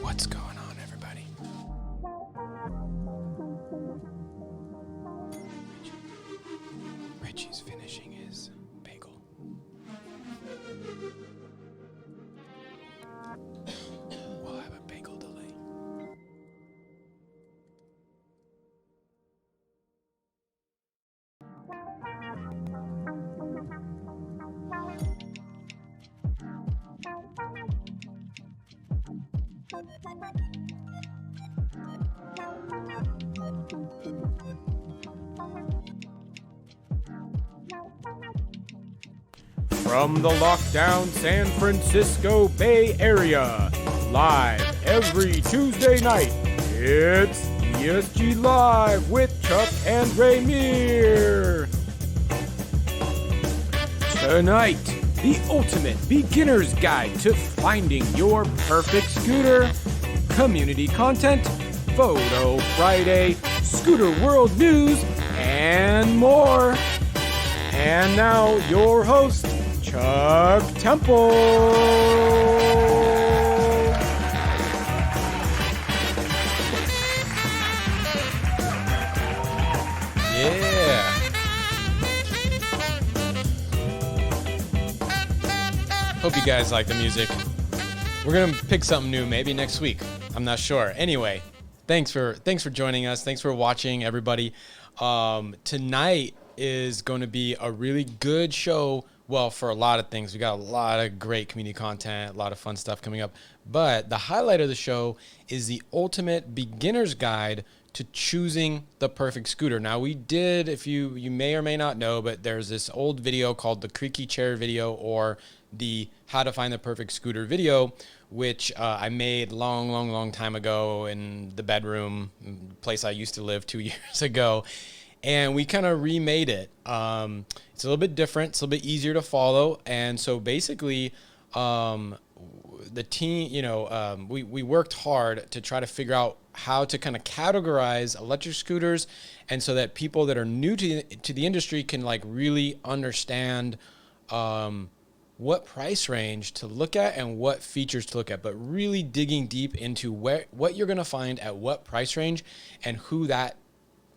What's going on, everybody? Richie's finishing his bagel. We'll have a bagel delay. From the lockdown San Francisco Bay Area, live every Tuesday night, it's ESG Live with Chuck and Ramier. Tonight, the ultimate beginner's guide to finding your perfect scooter, community content, Photo Friday, Scooter World News, and more. And now, your host, Chuck Temple. Yeah. Hope you guys like the music. We're gonna pick something new maybe next week. I'm not sure. Anyway, thanks for joining us. Thanks for watching, everybody. Tonight is going to be a really good show Well, for a lot of things, we got a lot of great community content, a lot of fun stuff coming up. But the highlight of the show is the ultimate beginner's guide to choosing the perfect scooter. Now, we did, if you may or may not know, but there's this old video called the creaky chair video, or the how to find the perfect scooter video, which I made long time ago in the bedroom, place I used to live 2 years ago. And we kind of remade it. It's a little bit different. It's a little bit easier to follow. And so basically, the team, we worked hard to try to figure out how to kind of categorize electric scooters, and so that people that are new to the industry can like really understand what price range to look at and what features to look at, but really digging deep into what you're going to find at what price range and who that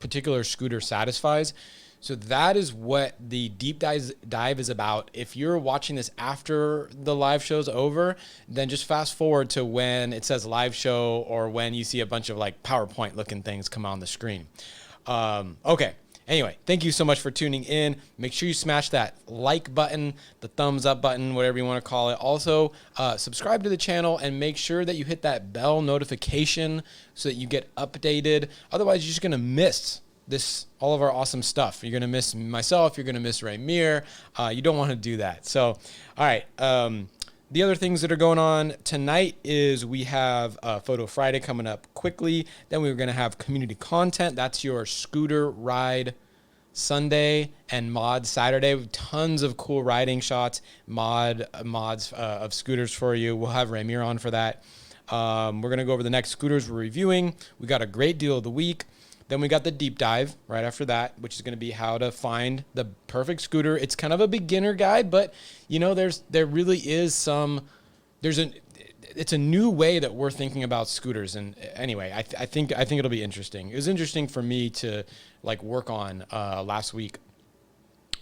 particular scooter satisfies. So that is what the deep dive is about. If you're watching this after the live show's over, then just fast forward to when it says live show, or when you see a bunch of like PowerPoint looking things come on the screen. Okay. Anyway, thank you so much for tuning in. Make sure you smash that like button, the thumbs up button, whatever you want to call it. Also, subscribe to the channel and make sure that you hit that bell notification so that you get updated. Otherwise, you're just going to miss all of our awesome stuff. You're going to miss myself. You're going to miss Ramier. You don't want to do that. So, all right. The other things that are going on tonight is we have Photo Friday coming up quickly. Then we're going to have community content. That's your scooter ride Sunday and mod Saturday. Tons of cool riding shots, mods of scooters for you. We'll have Ramier on for that. We're going to go over the next scooters we're reviewing. We got a great deal of the week. Then we got the deep dive right after that, which is going to be how to find the perfect scooter. It's kind of a beginner guide, but there really is it's a new way that we're thinking about scooters. And anyway, I think it'll be interesting. It was interesting for me to like work on last week.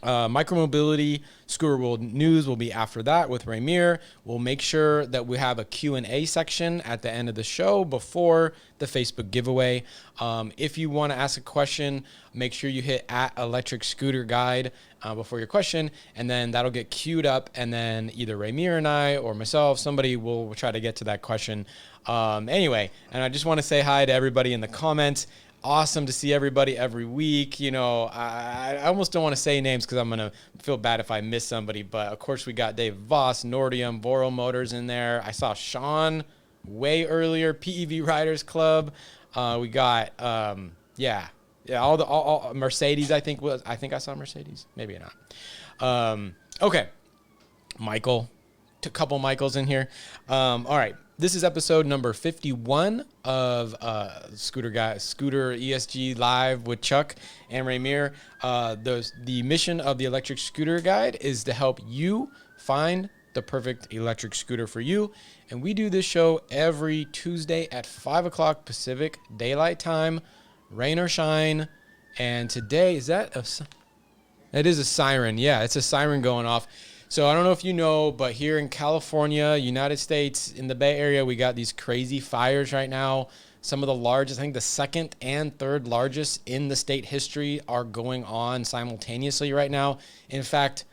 Micromobility Scooter World News will be after that with Ramier. We'll make sure that we have a Q&A section at the end of the show before the Facebook giveaway. If you want to ask a question, make sure you hit @Electric Scooter Guide before your question, and then that'll get queued up, and then either Ramier and I or myself, somebody will try to get to that question. Anyway, and I just want to say hi to everybody in the comments. Awesome to see everybody every week. I almost don't want to say names because I'm going to feel bad if I miss somebody. But, of course, we got Dave Voss, Nordium, Voro Motors in there. I saw Sean way earlier, PEV Riders Club. We got, all Mercedes, I think I saw Mercedes. Maybe not. Okay. Michael. A couple Michaels in here. All right. This is episode number 51 of Scooter ESG Live with Chuck and Ramier. The mission of the Electric Scooter Guide is to help you find the perfect electric scooter for you. And we do this show every Tuesday at 5 o'clock Pacific Daylight Time, rain or shine. And today, it is a siren. Yeah, it's a siren going off. So I don't know if you know, but here in California, United States, in the Bay Area, we got these crazy fires right now. Some of the largest, I think the second and third largest in the state history, are going on simultaneously right now. In fact,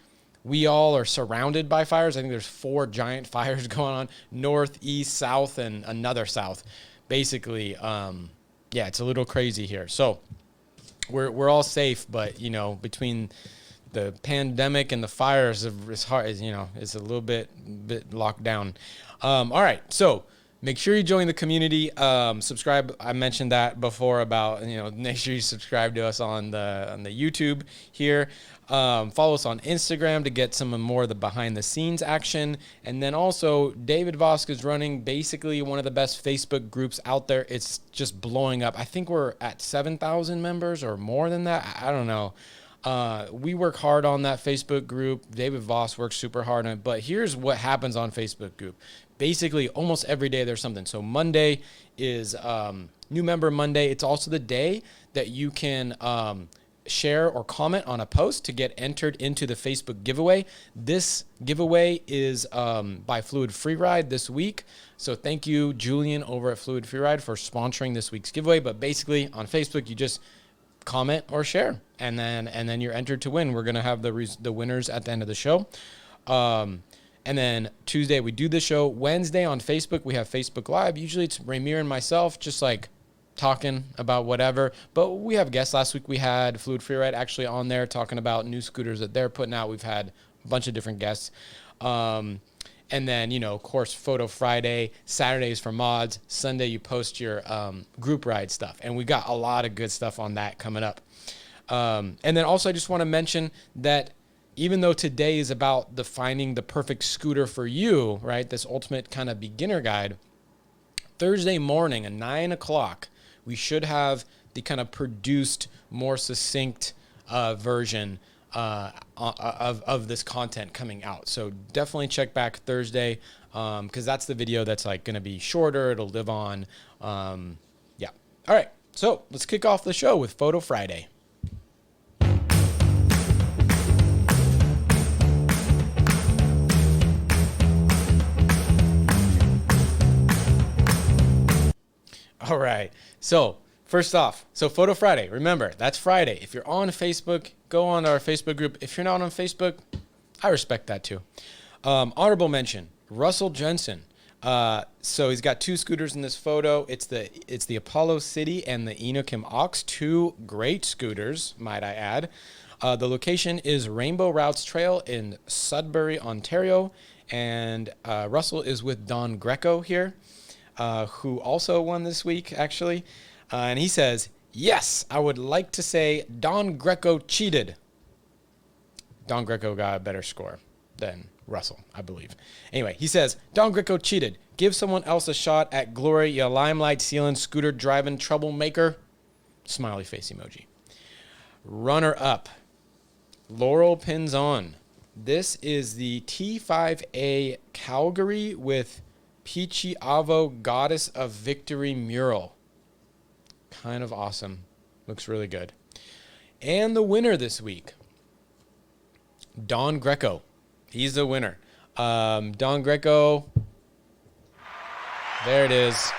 we all are surrounded by fires. I think there's 4 giant fires going on, north, east, south, and another south. Basically, it's a little crazy here. So we're all safe, but, between the pandemic and the fires, it's hard, it's a little bit locked down. All right. So make sure you join the community. Subscribe. I mentioned that before about, make sure you subscribe to us on the YouTube here. Follow us on Instagram to get some more of the behind the scenes action. And then also David Vosk is running basically one of the best Facebook groups out there. It's just blowing up. I think we're at 7,000 members or more than that. I don't know. We work hard on that Facebook group. David Voss works super hard on it. But here's what happens on Facebook group. Basically, almost every day there's something. So Monday is New Member Monday. It's also the day that you can share or comment on a post to get entered into the Facebook giveaway. This giveaway is by Fluid Freeride this week. So thank you, Julian, over at Fluid Freeride, for sponsoring this week's giveaway. But basically, on Facebook, you just comment or share, and then you're entered to win. We're gonna have the winners at the end of the show. And then Tuesday we do the show. Wednesday on Facebook we have Facebook Live. Usually it's Ramier and myself just like talking about whatever. But we have guests. Last week we had Fluid Freeride actually on there talking about new scooters that they're putting out. We've had a bunch of different guests. And then, of course, Photo Friday, Saturdays for mods. Sunday you post your group ride stuff. And we got a lot of good stuff on that coming up. And then also I just want to mention that even though today is about finding the perfect scooter for you, right, this ultimate kind of beginner guide, Thursday morning at 9 o'clock, we should have the kind of produced, more succinct version of this content coming out. So definitely check back Thursday because that's the video that's like going to be shorter. It'll live on. Yeah. All right. So let's kick off the show with Photo Friday. All right. So first off, Photo Friday, remember, that's Friday. If you're on Facebook, go on our Facebook group. If you're not on Facebook, I respect that too. Honorable mention, Russell Jensen. So he's got two scooters in this photo. It's the Apollo City and the Enokim Ox, two great scooters, might I add. The location is Rainbow Routes Trail in Sudbury, Ontario. And Russell is with Don Greco here, who also won this week, actually. And he says, yes, I would like to say Don Greco cheated. Don Greco got a better score than Russell, I believe. Anyway, he says, Don Greco cheated. Give someone else a shot at glory, you limelight sealing, scooter driving troublemaker. Smiley face emoji. Runner up, Laurel Pins On. This is the T5A Calgary with Peachy Avo Goddess of Victory mural. Kind of awesome. Looks really good. And the winner this week, Don Greco. He's the winner. Don Greco. There it is.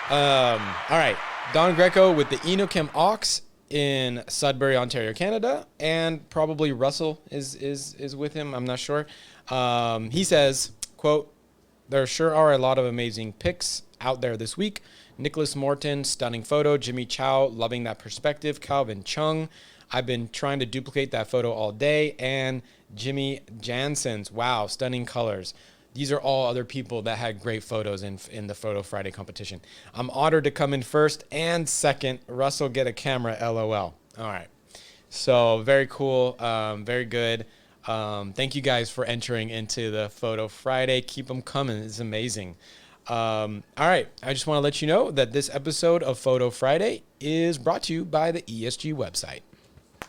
All right. Don Greco with the Enokim Ox in Sudbury, Ontario, Canada. And probably Russell is with him. I'm not sure. He says, quote, there sure are a lot of amazing pics out there this week. Nicholas Morton, stunning photo. Jimmy Chow, loving that perspective. Calvin Chung, I've been trying to duplicate that photo all day. And Jimmy Jansen's, wow, stunning colors. These are all other people that had great photos in the Photo Friday competition. I'm honored to come in first and second. Russell, get a camera, LOL. All right. So very cool, very good. Thank you guys for entering into the Photo Friday. Keep them coming. It's amazing. All right. I just want to let you know that this episode of Photo Friday is brought to you by the ESG website.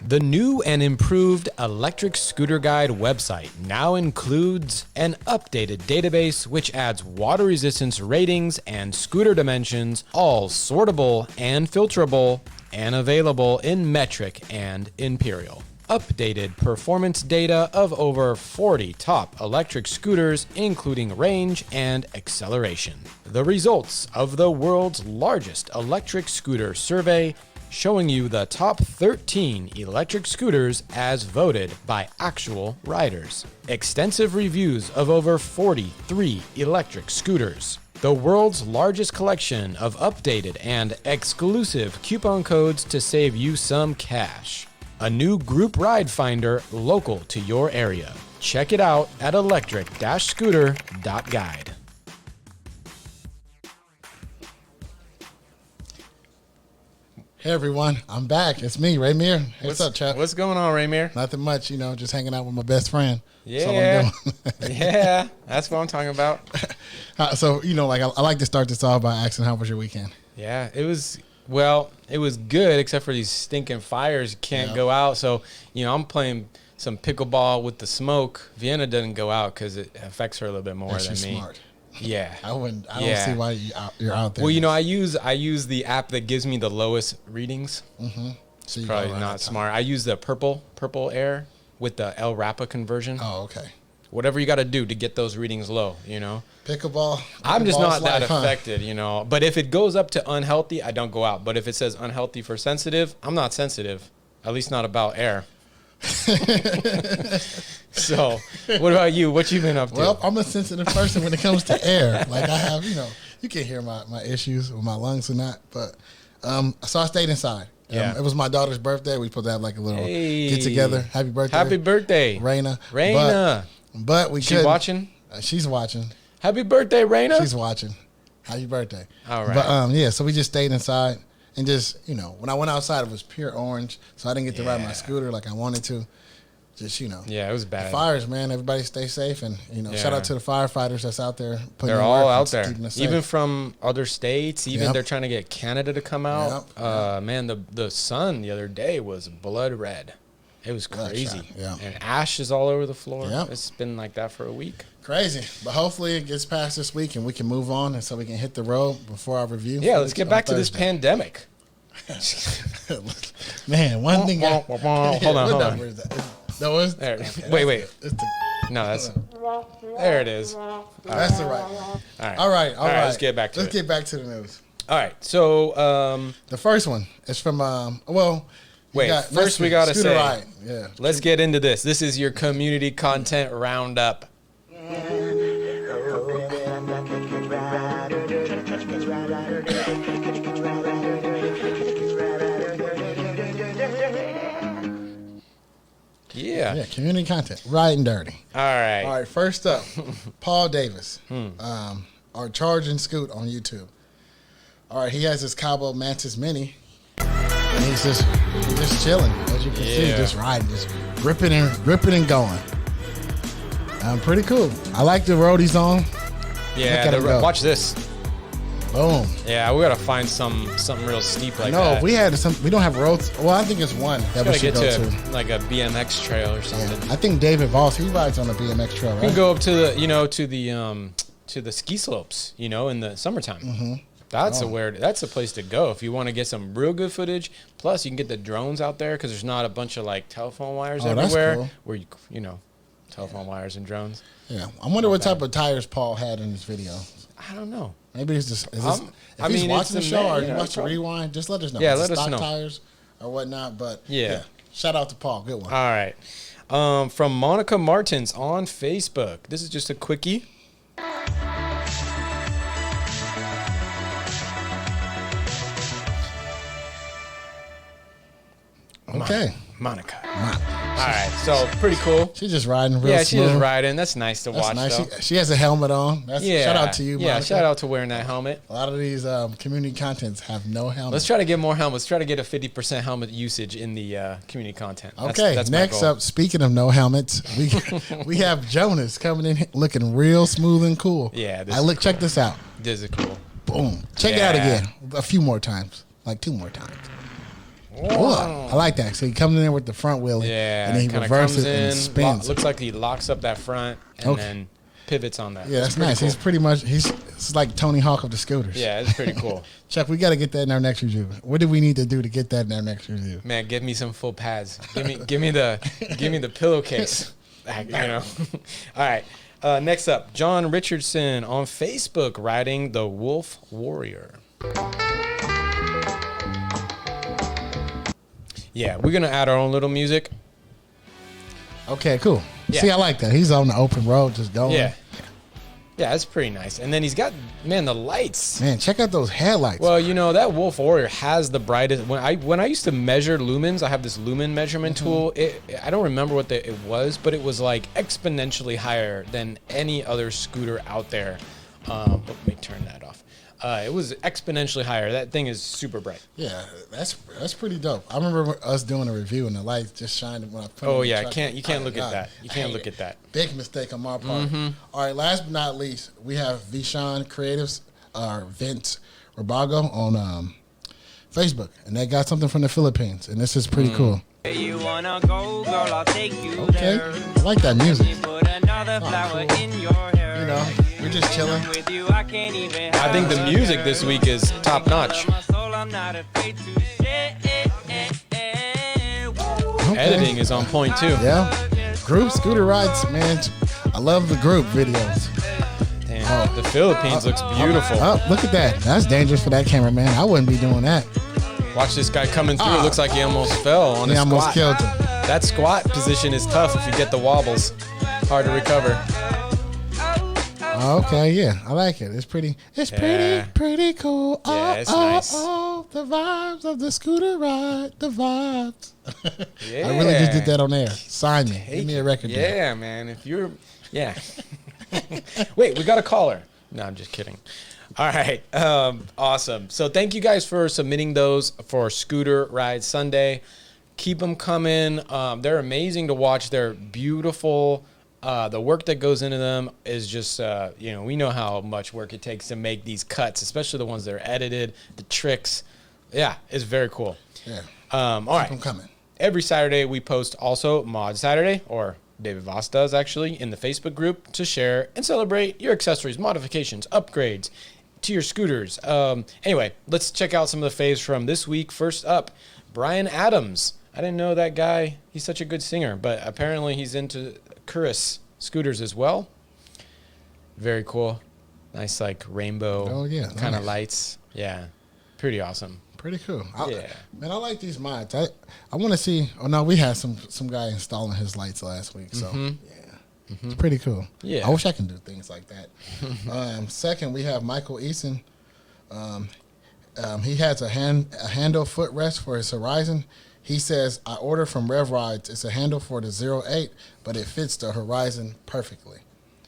The new and improved Electric Scooter Guide website now includes an updated database which adds water resistance ratings and scooter dimensions, all sortable and filterable and available in metric and imperial. Updated performance data of over 40 top electric scooters, including range and acceleration. The results of the world's largest electric scooter survey, showing you the top 13 electric scooters as voted by actual riders. Extensive reviews of over 43 electric scooters. The world's largest collection of updated and exclusive coupon codes to save you some cash. A new group ride finder local to your area. Check it out at electric-scooter.guide. Hey everyone, I'm back. It's me, Ramier. Hey, what's up, Chad? What's going on, Ramier? Nothing much, just hanging out with my best friend. Yeah, that's all I'm doing. Yeah, that's what I'm talking about. So, I like to start this off by asking, how was your weekend? Yeah, it was good, except for these stinking fires. You can't go out. So, I'm playing some pickleball with the smoke. Vienna doesn't go out because it affects her a little bit more than me. Smart. Yeah. I don't see why you're out there. Well, I use the app that gives me the lowest readings. Mm-hmm. So it's probably not smart. I use the purple air with the El Rapa conversion. Oh, okay. whatever you got to do to get those readings low, you know. Pickleball. I'm just not that life, huh? affected, you know. But if it goes up to unhealthy, I don't go out. But if it says unhealthy for sensitive, I'm not sensitive, at least not about air. So, what about you? What you been up to? Well, I'm a sensitive person when it comes to air. Like I have, you know, you can hear my issues with my lungs or not. But so I stayed inside. Yeah. It was my daughter's birthday. We supposed to have like a little Hey. get together. Happy birthday. Happy birthday, Raina. Raina. But we She couldn't. watching? She's watching. Happy birthday, Raina. She's watching. Happy birthday. All right. But yeah, so we just stayed inside and just, you know, when I went outside, it was pure orange. So I didn't get to ride my scooter like I wanted to. Just, you know. Yeah, it was bad. Fires, man. Everybody stay safe. And, you know, shout out to the firefighters that's out there. They're all out there. Even from other states. Even they're trying to get Canada to come out. Man, the sun the other day was blood red. It was crazy. Yeah. And ash is all over the floor. Yep. It's been like that for a week. Crazy. But hopefully it gets past this week and we can move on and so we can hit the road before our review. Yeah, let's get back to this pandemic. Man, one thing. Hold on, hold on. Number is that? No, it's, There. okay, Wait. It's the, No, that's... There it is. that's the right one. All right. Let's get back to it. Let's get back to the news. All right, so... The first one is from, Wait, first we got to say... Ride. Yeah. Let's get into this. This is your community content roundup. Yeah, community content. Riding dirty. All right. All right, first up, Paul Davis, our Charging Scoot on YouTube. All right, he has his Cabo Mantis Mini, and he's just chilling, as you can see, just riding, just ripping and going. Pretty cool. I like the road he's on. Yeah, watch this. Boom. Yeah, we gotta find something real steep like that. No, if we had we don't have roads. Well, I think it's one that we should get go to like a BMX trail or something. Yeah. I think David Voss, he rides on the BMX trail, right? You can go up to the ski slopes, you know, in the summertime. Mm-hmm. That's a place to go if you want to get some real good footage. Plus, you can get the drones out there because there's not a bunch of like telephone wires everywhere. Cool. Where you know, telephone wires and drones. Yeah, I wonder what type of tires Paul had in his video. I don't know. Maybe it's just. If he's watching the show or he wants to rewind, just let us know. Yeah, let us stock know. Tires or whatnot. But yeah, shout out to Paul. Good one. All right. From Monica Martins on Facebook. This is just a quickie. Okay. Monica. All right, so pretty cool. She's just riding real Yeah, smooth. she's just riding. That's nice to watch, nice. though. She has a helmet on. Shout out to you, Yeah, Monica. shout out to wearing that helmet. A lot of these community contents have no helmet. Let's try to get more helmets. Try to get a 50% helmet usage in the community content. That's next up, speaking of no helmets, we have Jonas coming in looking real smooth and cool. Yeah. Check this out. This is cool. Boom. Check it out again. A few more times. Like 2 more times. Whoa. I like that. So he comes in there with the front wheelie, and then he reverses and spins. Looks like he locks up that front and then pivots on that. Yeah, that's nice. Cool. He's pretty much it's like Tony Hawk of the scooters. Yeah, it's pretty cool. Chuck, we got to get that in our next review. What do we need to do to get that in our next review? Man, give me some full pads. Give me the pillowcase. You know. All right. Next up, John Richardson on Facebook riding the Wolf Warrior. Yeah, we're going to add our own little music. Okay, cool. Yeah. See, I like that. He's on the open road just going. Yeah. Yeah, that's pretty nice. And then he's got, man, the lights. Man, check out those headlights. Well, you know, that Wolf Warrior has the brightest. When I used to measure lumens, I have this lumen measurement tool. I don't remember what it was, but it was like exponentially higher than any other scooter out there. Let me turn that off. It was exponentially higher. That thing is super bright. Yeah, that's pretty dope. I remember us doing a review and the lights just shined when I put it in the truck. You can't look at that. You can't look at that. Big mistake on my part. All right, last but not least, we have Vishan Creatives, Vince Rabago on Facebook, and they got something from the Philippines, and this is pretty cool. Where you wanna go, girl, I'll take you Okay, there. I like that music. Put another flower in your hair. You know, we're just chilling. With you, I can't even I think the music this week is top notch. my soul, I'm not afraid to share. Okay. Editing is on point too. Yeah, group scooter rides, man. I love the group videos. Damn, the Philippines looks beautiful. Oh, look at that. That's dangerous for that cameraman. I wouldn't be doing that. Watch this guy coming through. It looks like he almost fell on his He almost squat. killed him. That squat position is tough if you get the wobbles. Hard to recover. Okay, yeah, I like it. It's pretty. It's Yeah. pretty cool. Yeah, it's nice. Oh, the vibes of the scooter ride. The vibes. Yeah. I really just did that on air. Sign me. Give me a record deal. Yeah, man. If you're, yeah. Wait, we got a caller. No, I'm just kidding. All right. Awesome. So thank you guys for submitting those for Scooter Ride Sunday. Keep them coming. They're amazing to watch. They're beautiful. The work that goes into them is just, we know how much work it takes to make these cuts, especially the ones that are edited, the tricks. Yeah, it's very cool. Yeah. All right. Keep 'em coming. Every Saturday we post also Mod Saturday, or David Voss does actually, in the Facebook group to share and celebrate your accessories, modifications, upgrades to your scooters. Anyway, let's check out some of the faves from this week. First up, Brian Adams. I didn't know that guy. He's such a good singer, but apparently he's into Curus scooters as well. Very cool. Nice, like rainbow kind of lights. Yeah, pretty awesome. Pretty cool. Yeah. Man, I like these mods. I want to see. Oh no, we had some guy installing his lights last week. So yeah, it's pretty cool. Yeah. I wish I can do things like that. Second, we have Michael Eason. He has a handle footrest for his Horizon. He says, I ordered from Rev Rides. It's a handle for the 08, but it fits the Horizon perfectly.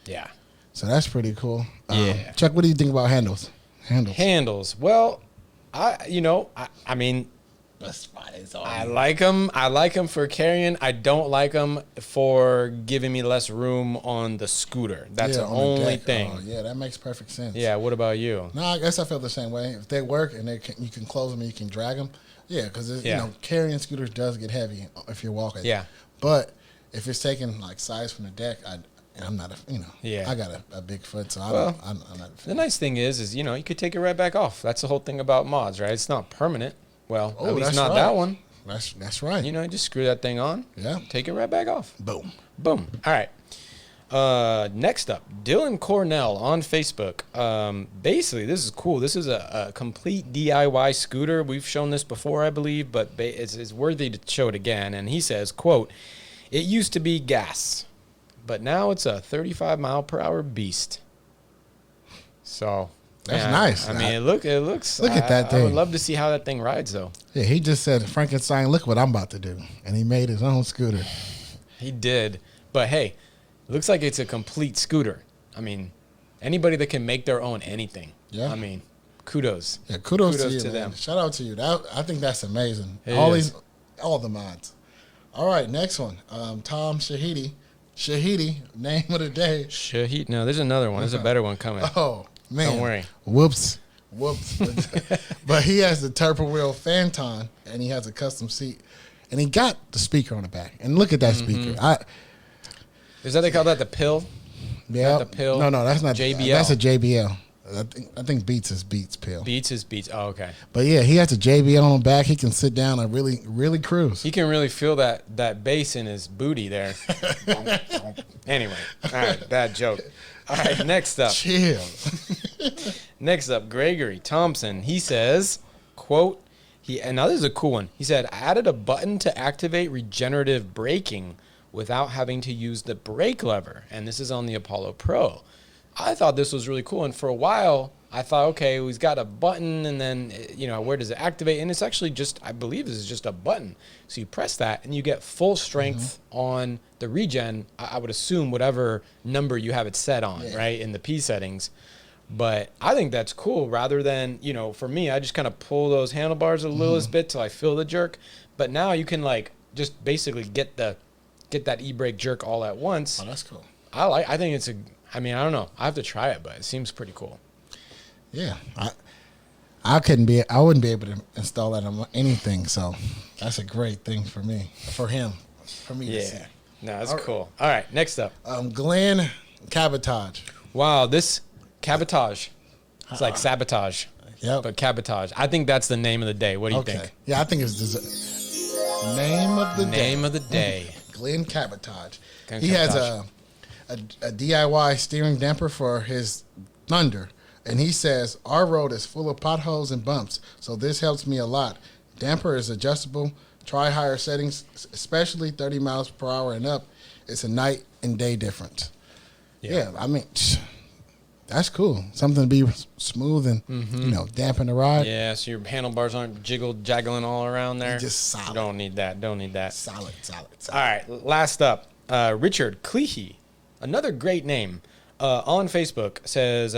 Yeah. So that's pretty cool. Yeah. Chuck, what do you think about handles? Handles. Well, I mean, I like them. I like them for carrying. I don't like them for giving me less room on the scooter. That's the only thing. Oh, yeah, that makes perfect sense. Yeah. What about you? No, I guess I feel the same way. If they work and you can close them and you can drag them, yeah, because carrying scooters does get heavy if you're walking. Yeah. But if it's taking like size from the deck, I'm not I got a big foot, so I'm not a fan. The nice thing is you could take it right back off. That's the whole thing about mods, right? It's not permanent. Well, at least not that one. That's right. Just screw that thing on. Yeah. Take it right back off. Boom. Boom. All right. Next up, Dylan Cornell on Facebook. Basically, this is cool. This is a complete DIY scooter. We've shown this before, I believe, but it's worthy to show it again. And he says, quote, "It used to be gas, but now it's a 35-mile-per-hour beast." So that's nice. I mean, it looks. Look at that thing. I would love to see how that thing rides, though. Yeah, he just said, Frankenstein, look what I'm about to do. And he made his own scooter. He did. But hey, looks like it's a complete scooter. I mean, anybody that can make their own anything. Yeah. I mean, kudos. Yeah, kudos to you, to man. them. Shout out to you. I think that's amazing. It is. All the mods. All right, next one. Tom Shahidi. Shahidi, name of the day. Shahid. No, there's another one. There's a better one coming. Oh, man. Don't worry. Whoops. But he has the Turbo Wheel Phantom, and he has a custom seat. And he got the speaker on the back. And look at that speaker. Is that they call that the pill? Yeah. The pill? No, that's not JBL. That's a JBL. I think Beats is Beats pill. Beats is Beats. Oh, okay. But yeah, he has a JBL on the back. He can sit down and really, really cruise. He can really feel that bass in his booty there. Anyway, all right, bad joke. All right, next up. Chill. Next up, Gregory Thompson. He says, quote, and now this is a cool one. He said, I added a button to activate regenerative braking without having to use the brake lever. And this is on the Apollo Pro. I thought this was really cool. And for a while, I thought, okay, he's got a button and then, where does it activate? And it's actually just, I believe this is just a button. So you press that and you get full strength on the regen. I would assume whatever number you have it set on, right, in the P settings. But I think that's cool rather than, for me, I just kind of pull those handlebars a little bit till I feel the jerk. But now you can just basically get that e-brake jerk all at once. Oh, that's cool. I think it's I don't know. I have to try it, but it seems pretty cool. Yeah. I wouldn't be able to install that on anything. So that's a great thing for me, for me to see. No, that's cool. All right. Next up. Glenn Cabotage. Wow. This Cabotage. It's like sabotage. Yep. But Cabotage. I think that's the name of the day. What do you think? Yeah, I think it's name of the day. Name of the day. Glenn Cabotage. Glenn He Cabotage. has a DIY steering damper for his Thunder. And he says, our road is full of potholes and bumps, so this helps me a lot. Damper is adjustable. Try higher settings, especially 30 miles per hour and up. It's a night and day difference. Yeah, I mean, that's cool. Something to be smooth and, dampen the ride. Yeah, so your handlebars aren't jaggling all around there. Just solid. Don't need that. Solid. All right, last up, Richard Clehy, another great name. On Facebook says,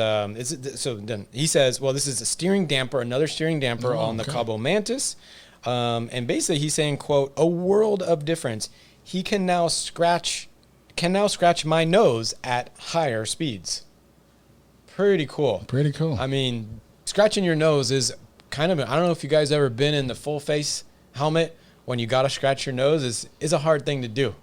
he says, well, this is a steering damper, another steering damper on the Cabo Mantis. And basically he's saying, quote, a world of difference. He can now scratch my nose at higher speeds. Pretty cool. I mean, scratching your nose is kind of, I don't know if you guys ever been in the full face helmet when you got to scratch your nose is a hard thing to do.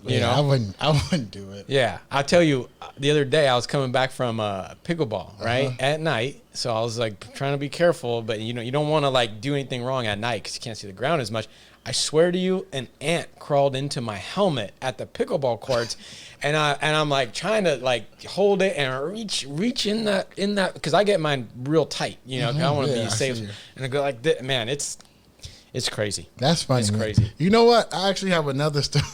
You know, I wouldn't do it. Yeah, I'll tell you. The other day, I was coming back from pickleball, right, at night. So I was like trying to be careful, but you don't want to like do anything wrong at night because you can't see the ground as much. I swear to you, an ant crawled into my helmet at the pickleball courts, and I'm like trying to like hold it and reach in that because I get mine real tight, 'cause I want to be safe, and I go like this. Man, it's crazy. That's funny. It's crazy. You know what? I actually have another story.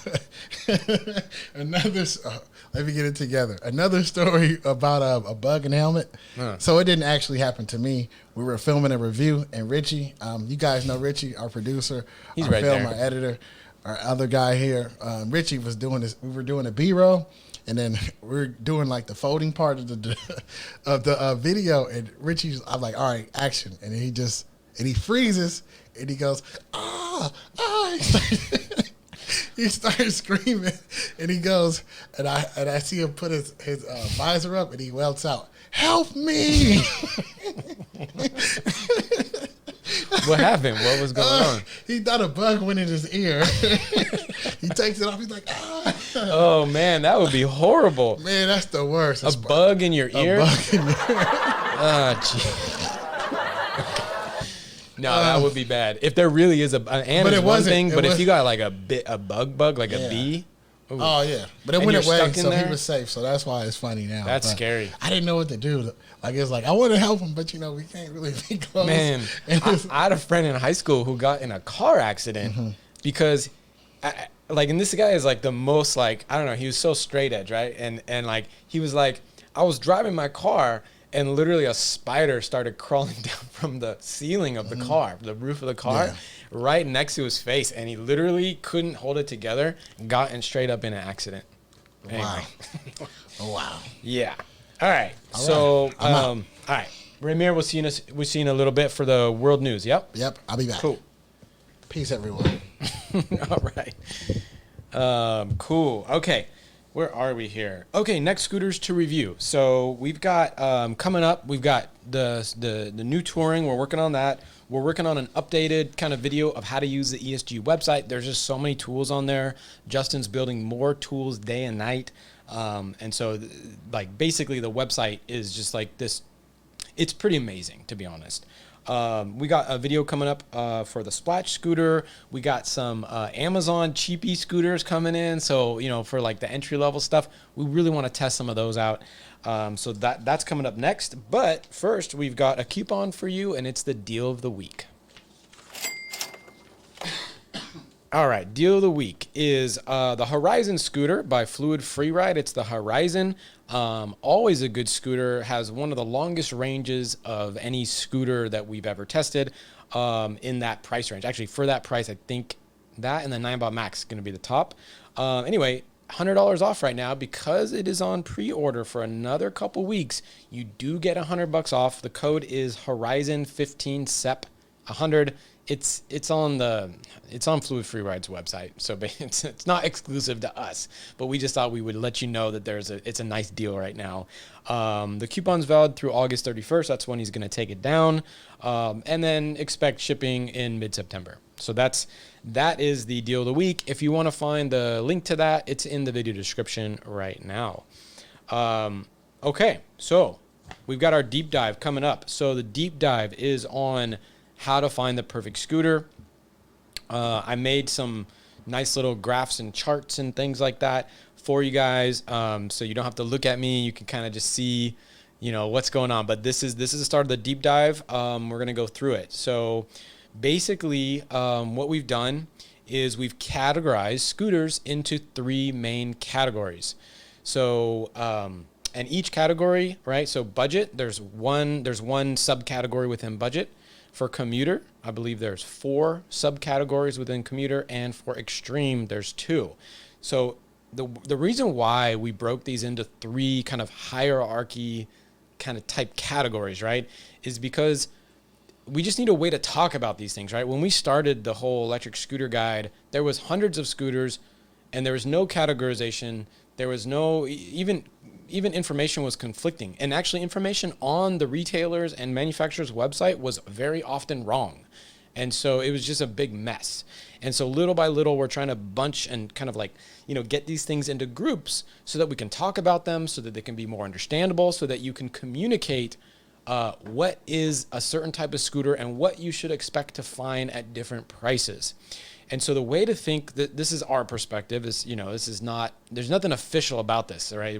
Let me get it together. Another story about a bug in the helmet. So it didn't actually happen to me. We were filming a review, and Richie, you guys know Richie, our producer, He's our right film, there. our editor, our other guy here. Richie was doing this. We were doing a B-roll, and then we were doing like the folding part of the video. And Richie's, I'm like, all right, action, and he freezes. And he goes, he started screaming, and he goes, and I see him put his visor up, and he welts out, "Help me!" What happened? What was going on? He thought a bug went in his ear. He takes it off. He's like, "Ah!" Oh man, that would be horrible. Man, that's the worst. A bug in your ear? A bug in your ear. Gee. No, that would be bad. If there really is an ant, but is it one wasn't. thing. But It if you got like a bug, like a bee. Ooh. Oh yeah, but it And went you're away, stuck in so there? he was safe. So that's why it's funny now. That's But scary. I didn't know what to do. Like it's like I want to help him, but we can't really be close. Man, And I had a friend in high school who got in a car accident because, and this guy is like the most like, I don't know, he was so straight edge, right? And like, he was like, I was driving my car and literally a spider started crawling down from the ceiling of the car, the roof of the car, right next to his face. And he literally couldn't hold it together, got in straight up in an accident. Anyway. Wow. Oh, wow. Yeah. All right. All right. Ramier, we'll see in a little bit for the world news. Yep. I'll be back. Cool. Peace, everyone. All right. Cool. Okay. Where are we here? Okay, next scooters to review. So we've got coming up, we've got the new touring. We're working on that. We're working on an updated kind of video of how to use the ESG website. There's just so many tools on there. Justin's building more tools day and night. And so like basically the website is just like this. It's pretty amazing, to be honest. We got a video coming up for the Splash scooter. We got some Amazon cheapy scooters coming in. So, for like the entry level stuff, we really want to test some of those out. So that's coming up next. But first, we've got a coupon for you, and it's the deal of the week. All right, deal of the week is the Horizon scooter by Fluid Freeride. It's the Horizon. Always a good scooter, has one of the longest ranges of any scooter that we've ever tested in that price range. Actually, for that price, I think that and the 9 Max is going to be the top. Anyway, $100 off right now because it is on pre-order for another couple weeks. You do get $100 off. The code is Horizon15 Sept 100. It's on Fluid Freeride's website, so it's not exclusive to us. But we just thought we would let you know that it's a nice deal right now. The coupon's valid through August 31st. That's when he's going to take it down, and then expect shipping in mid-September. So that is the deal of the week. If you want to find the link to that, it's in the video description right now. Okay, so we've got our deep dive coming up. So the deep dive is on how to find the perfect scooter. I made some nice little graphs and charts and things like that for you guys, so you don't have to look at me. You can kind of just see, what's going on. But this is the start of the deep dive. We're gonna go through it. So basically, what we've done is we've categorized scooters into 3 main categories. So and each category, right? So budget, there's one subcategory within budget. For commuter, I believe there's 4 subcategories within commuter, and for extreme, there's 2. So the reason why we broke these into 3 kind of hierarchy kind of type categories, right, is because we just need a way to talk about these things, right? When we started the whole electric scooter guide, there was hundreds of scooters, and there was no categorization. There was no even information was conflicting, and actually information on the retailers and manufacturers' website was very often wrong. And so it was just a big mess. And so little by little, we're trying to bunch and kind of like, get these things into groups so that we can talk about them, so that they can be more understandable, so that you can communicate what is a certain type of scooter and what you should expect to find at different prices. And so the way to think that this is our perspective is, this is not, there's nothing official about this, right?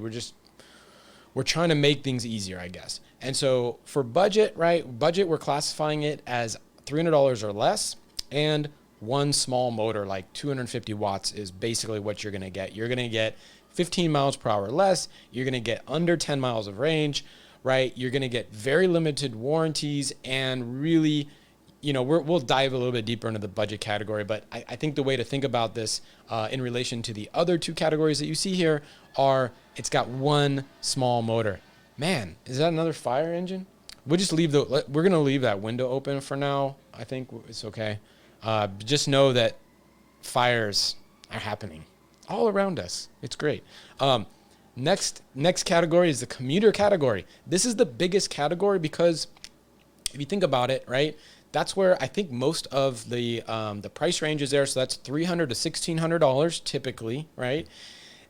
We're trying to make things easier, I guess. And so for budget, right? Budget, we're classifying it as $300 or less, and one small motor, like 250 watts, is basically what you're going to get. You're going to get 15 miles per hour or less. You're going to get under 10 miles of range, right? You're going to get very limited warranties, and really, we'll dive a little bit deeper into the budget category, but I think the way to think about this in relation to the other 2 categories that you see here are, it's got one small motor. Man, is that another fire engine? We're going to leave that window open for now. I think it's okay. Just know that fires are happening all around us. It's great. Next category is the commuter category. This is the biggest category because if you think about it, right, that's where I think most of the price range is there. So that's $300 to $1,600 typically, right?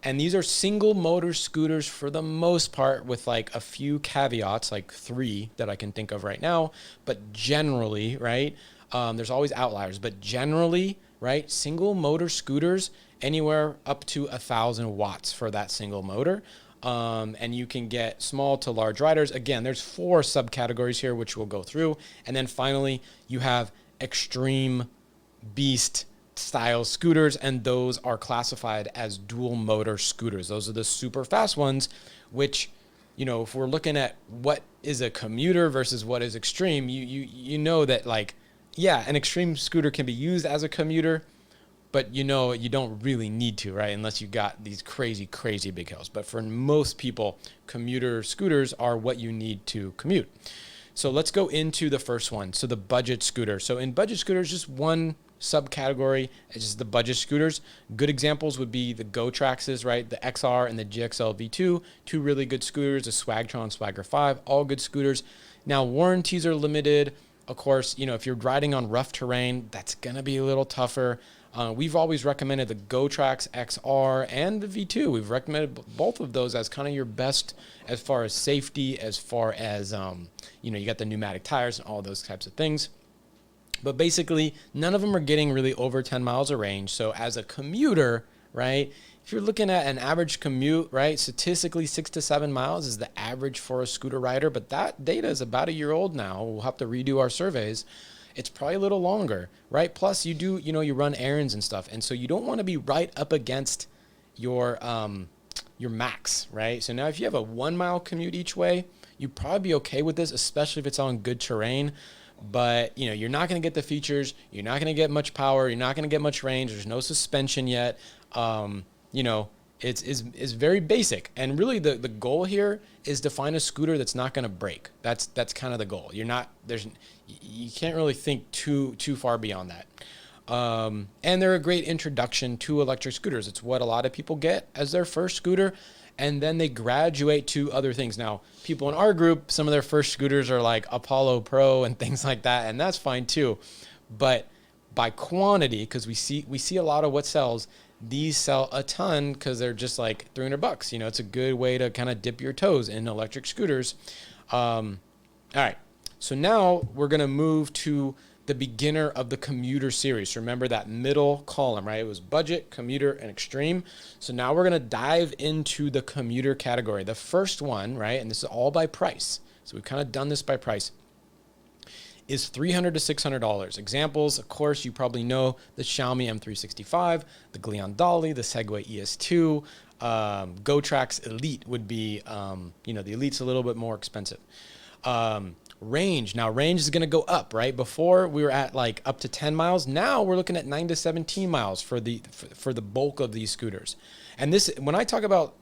And these are single motor scooters for the most part, with like a few caveats, like 3 that I can think of right now. But generally, right, there's always outliers, but generally, right, single motor scooters, anywhere up to 1,000 watts for that single motor. And you can get small to large riders. Again, there's 4 subcategories here, which we'll go through. And then finally, you have extreme beast style scooters, and those are classified as dual motor scooters. Those are the super fast ones, which, if we're looking at what is a commuter versus what is extreme, you know that, like, yeah, an extreme scooter can be used as a commuter, but you don't really need to, right? Unless you got these crazy, crazy big hills. But for most people, commuter scooters are what you need to commute. So let's go into the first one. So the budget scooter. So in budget scooters, just one subcategory, it's just the budget scooters. Good examples would be the Go Traxes, right? The XR and the GXL V2, 2 really good scooters, the Swagtron, Swagger 5, all good scooters. Now warranties are limited. Of course, if you're riding on rough terrain, that's gonna be a little tougher. We've always recommended the GoTrax XR and the V2. We've recommended both of those as kind of your best as far as safety, as far as, you got the pneumatic tires and all those types of things. But basically, none of them are getting really over 10 miles of range. So as a commuter, right, if you're looking at an average commute, right, statistically 6 to 7 miles is the average for a scooter rider. But that data is about a year old now. We'll have to redo our surveys. It's probably a little longer, right? Plus you do, you run errands and stuff. And so you don't want to be right up against your max, right? So now if you have a 1 mile commute each way, you'd probably be okay with this, especially if it's on good terrain. But, you're not going to get the features. You're not going to get much power. You're not going to get much range. There's no suspension yet. It's very basic. And really the goal here is to find a scooter that's not going to break. That's kind of the goal. You can't really think too far beyond that. And they're a great introduction to electric scooters. It's what a lot of people get as their first scooter, and then they graduate to other things. Now, people in our group, some of their first scooters are like Apollo Pro and things like that, and that's fine too. But by quantity, because we see a lot of what sells, these sell a ton because they're just like $300. It's a good way to kind of dip your toes in electric scooters. All right. So now we're going to move to the beginner of the commuter series. Remember that middle column, right? It was budget, commuter, and extreme. So now we're going to dive into the commuter category. The first one, right, and this is all by price. So we've kind of done this by price, is $300 to $600. Examples, of course, you probably know the Xiaomi M365, the Gleon Dolly, the Segway ES2, GoTrax Elite would be, the Elite's a little bit more expensive. Range. Now, range is going to go up, right? Before we were at like up to 10 miles. Now we're looking at 9 to 17 miles for the bulk of these scooters. And this, when I talk about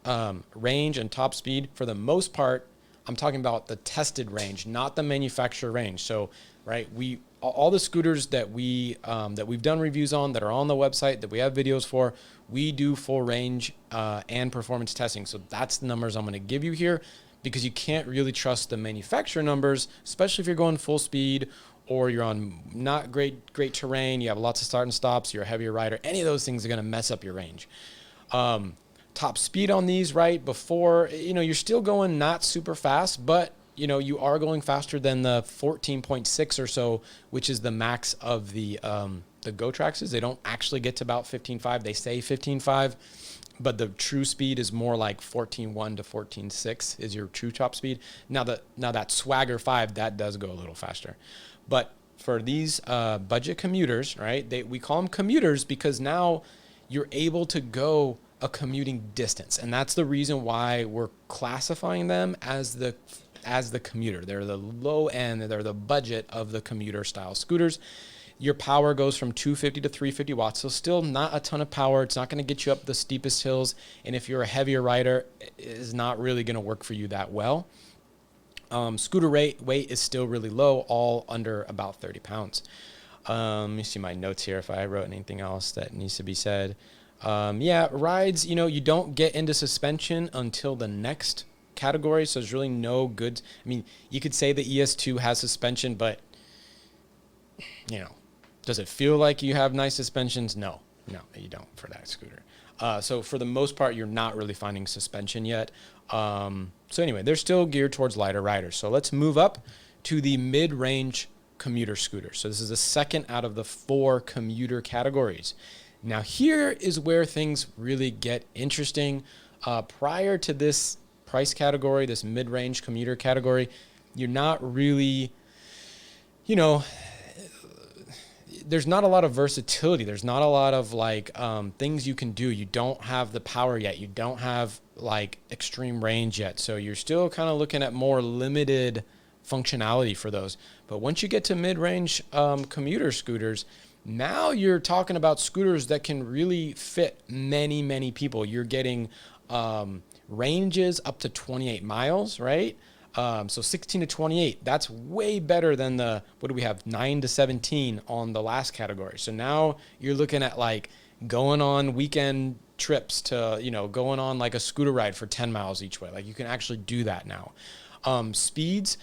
range and top speed, for the most part, I'm talking about the tested range, not the manufacturer range. So, right, all the scooters that we've done reviews on, that are on the website, that we have videos for, we do full range and performance testing. So that's the numbers I'm going to give you here, because you can't really trust the manufacturer numbers, especially if you're going full speed or you're on not great terrain, you have lots of start and stops, you're a heavier rider. Any of those things are going to mess up your range. Top speed on these, right, before, you're still going not super fast, but, you are going faster than the 14.6 or so, which is the max of the GoTraxes. They don't actually get to about 15.5. They say 15.5. But the true speed is more like 14.1 to 14.6 is your true top speed. Now that Swagger 5, that does go a little faster. But for these budget commuters, right, we call them commuters because now you're able to go a commuting distance. And that's the reason why we're classifying them as the commuter. They're the low end, they're the budget of the commuter style scooters. Your power goes from 250 to 350 watts, so still not a ton of power. It's not going to get you up the steepest hills, and if you're a heavier rider, it is not really going to work for you that well. Scooter weight is still really low, all under about 30 pounds. Let me see my notes here if I wrote anything else that needs to be said. Rides, you don't get into suspension until the next category, so there's really no good. I mean, you could say the ES2 has suspension, but, does it feel like you have nice suspensions? No, you don't for that scooter. So for the most part, you're not really finding suspension yet. So anyway, they're still geared towards lighter riders. So let's move up to the mid-range commuter scooter. So this is the second out of the 4 commuter categories. Now here is where things really get interesting. Prior to this price category, this mid-range commuter category, you're not really, there's not a lot of versatility. There's not a lot of things you can do. You don't have the power yet. You don't have extreme range yet. So you're still kind of looking at more limited functionality for those. But once you get to mid-range commuter scooters, now you're talking about scooters that can really fit many, many people. You're getting ranges up to 28 miles, right? So 16 to 28, that's way better than the, 9 to 17 on the last category. So now you're looking at going on weekend trips to, going on a scooter ride for 10 miles each way. You can actually do that now. Speeds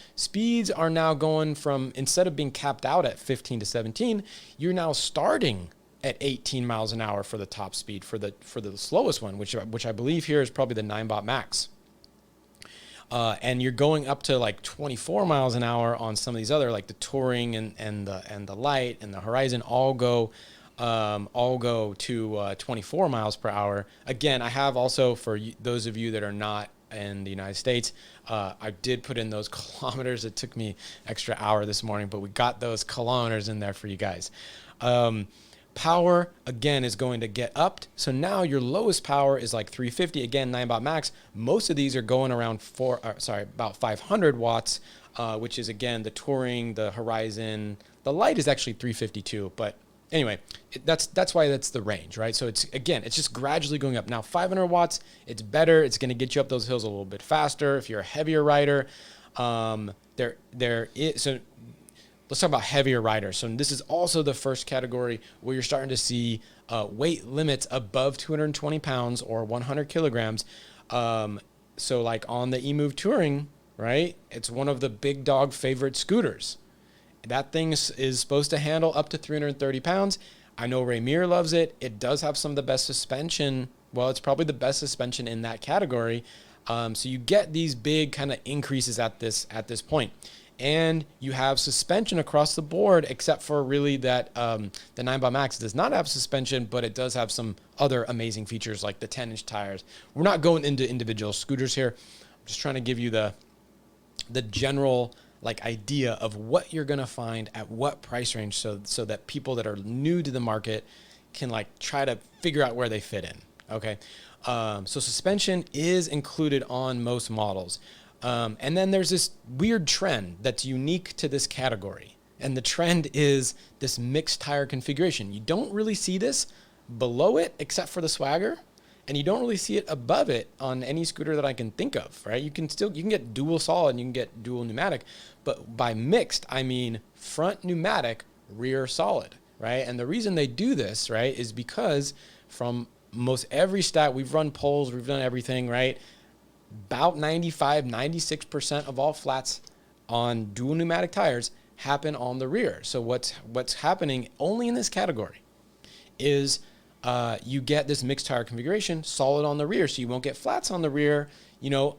are now going from, instead of being capped out at 15 to 17, you're now starting at 18 miles an hour for the top speed for the slowest one, which I believe here is probably the 9-bot max. And you're going up to 24 miles an hour on some of these other, the Touring and the Light and the Horizon all go to 24 miles per hour. Again, I have also, for those of you that are not in the United States, I did put in those kilometers. It took me extra hour this morning, but we got those kilometers in there for you guys. Power, again, is going to get upped. So now your lowest power is 350, again, 9-bot max. Most of these are going around about 500 watts, which is, again, the Touring, the Horizon. The Light is actually 352, but anyway, that's why that's the range, right? So it's just gradually going up. Now, 500 watts, it's better. It's going to get you up those hills a little bit faster. If you're a heavier rider, so let's talk about heavier riders. So this is also the first category where you're starting to see weight limits above 220 pounds or 100 kilograms. So on the eMove Touring, right, it's one of the big dog favorite scooters. That thing is supposed to handle up to 330 pounds. I know Ramier loves it. It does have some of the best suspension. Well, it's probably the best suspension in that category. So you get these big kind of increases at this point. and you have suspension across the board, except for really that the 9 Max does not have suspension, but it does have some other amazing features like the 10-inch tires. We're not going into individual scooters here. I'm just trying to give you the general like idea of what you're gonna find at what price range, so that people that are new to the market can like try to figure out where they fit in. Okay, so suspension is included on most models. And then there's this weird trend that's unique to this category. And the trend is this mixed tire configuration. You don't really see this below it except for the Swagger. And you don't really see it above it on any scooter that I can think of, right? You can get dual solid and you can get dual pneumatic. But by mixed, I mean front pneumatic, rear solid, right? And the reason they do this, right, is because from most every stat, we've run polls, we've done everything, right? About 95, 96% of all flats on dual pneumatic tires happen on the rear. So what's happening only in this category is you get this mixed tire configuration, solid on the rear, so you won't get flats on the rear,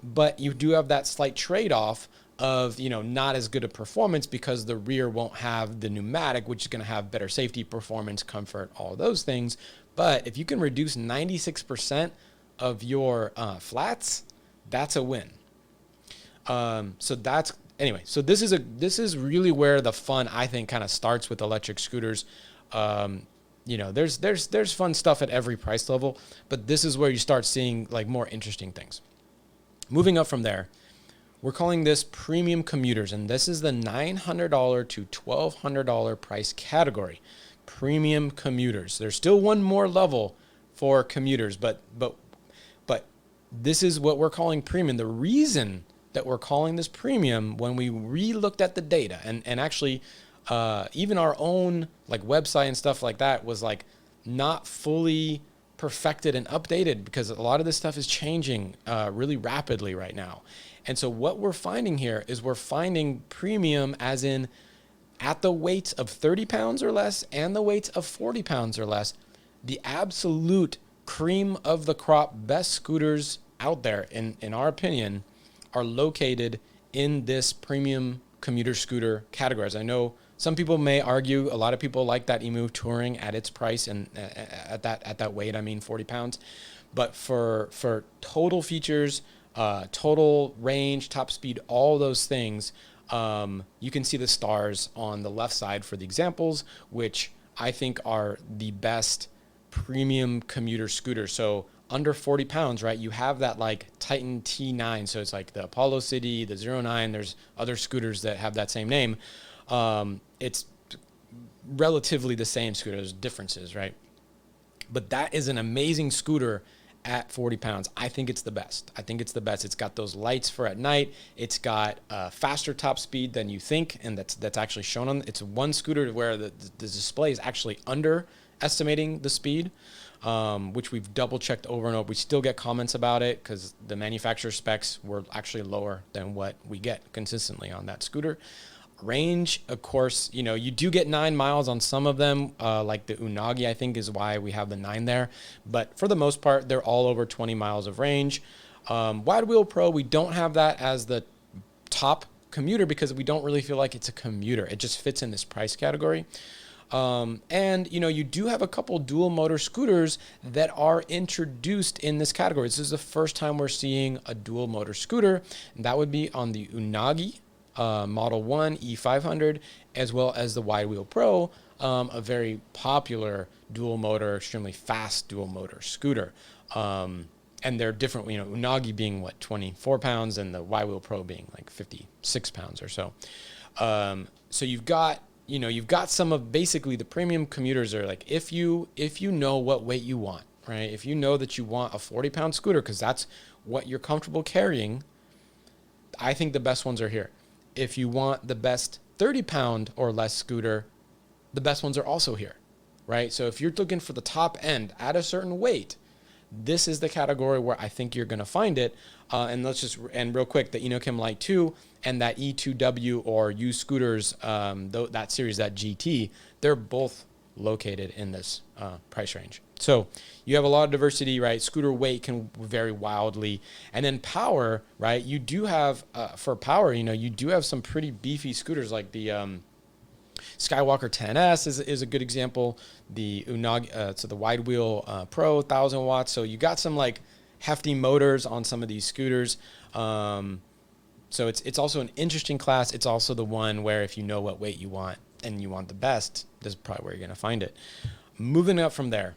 but you do have that slight trade-off of, not as good a performance because the rear won't have the pneumatic, which is going to have better safety, performance, comfort, all those things. But if you can reduce 96% of your flats, that's a win. So this is really where the fun, I think, kind of starts with electric scooters. There's fun stuff at every price level, but this is where you start seeing like more interesting things. Moving up from there, we're calling this premium commuters, and this is the $900 to $1,200 price category. Premium commuters. There's still one more level for commuters, but this is what we're calling premium. The reason that we're calling this premium, when we re-looked at the data, and actually even our own like website and stuff like that was like not fully perfected and updated, because a lot of this stuff is changing really rapidly right now. And so what we're finding here is we're finding premium as in at the weights of 30 pounds or less and the weights of 40 pounds or less, the absolute cream of the crop best scooters out there, in our opinion, are located in this premium commuter scooter categories. I know some people may argue, a lot of people like that eMove Touring at its price and at that weight, I mean 40 pounds. But for total features, total range, top speed, all those things, you can see the stars on the left side for the examples, which I think are the best premium commuter scooters. So under 40 pounds, right, you have that like Titan T9. So it's like the Apollo City, the 09. There's other scooters that have that same name. It's relatively the same scooter. There's differences, right? But that is an amazing scooter at 40 pounds. I think it's the best. It's got those lights for at night. It's got faster top speed than you think, and that's actually shown on. It's one scooter where the display is actually underestimating the speed, which we've double checked over and over. We still get comments about it because the manufacturer specs were actually lower than what we get consistently on that scooter. Range, of course, you do get 9 miles on some of them, like the Unagi, I think, is why we have the 9 there. But for the most part, they're all over 20 miles of range. Wide Wheel Pro, we don't have that as the top commuter because we don't really feel like it's a commuter. It just fits in this price category. And you do have a couple dual motor scooters that are introduced in this category. This is the first time we're seeing a dual motor scooter, and that would be on the Unagi Model 1 E500, as well as the Wide Wheel Pro, a very popular dual motor, extremely fast dual motor scooter. And they're different, Unagi being 24 pounds and the Wide Wheel Pro being like 56 pounds or so. So you've got some of basically the premium commuters are like, if you know what weight you want, right? If you know that you want a 40-pound scooter because that's what you're comfortable carrying, I think the best ones are here. If you want the best 30-pound or less scooter, the best ones are also here, right? So if you're looking for the top end at a certain weight, this is the category where I think you're going to find it. And real quick, the Inokim Lite 2 and that E2W or U scooters, that series, that GT, they're both located in this price range. So you have a lot of diversity, right? Scooter weight can vary wildly. And then power, right? You do have, for power, you do have some pretty beefy scooters like the Skywalker 10S is a good example. The Unagi, so the Wide Wheel Pro 1000 watts. So you got some like hefty motors on some of these scooters. So it's also an interesting class. It's also the one where if you know what weight you want and you want the best, this is probably where you're going to find it. Moving up from there,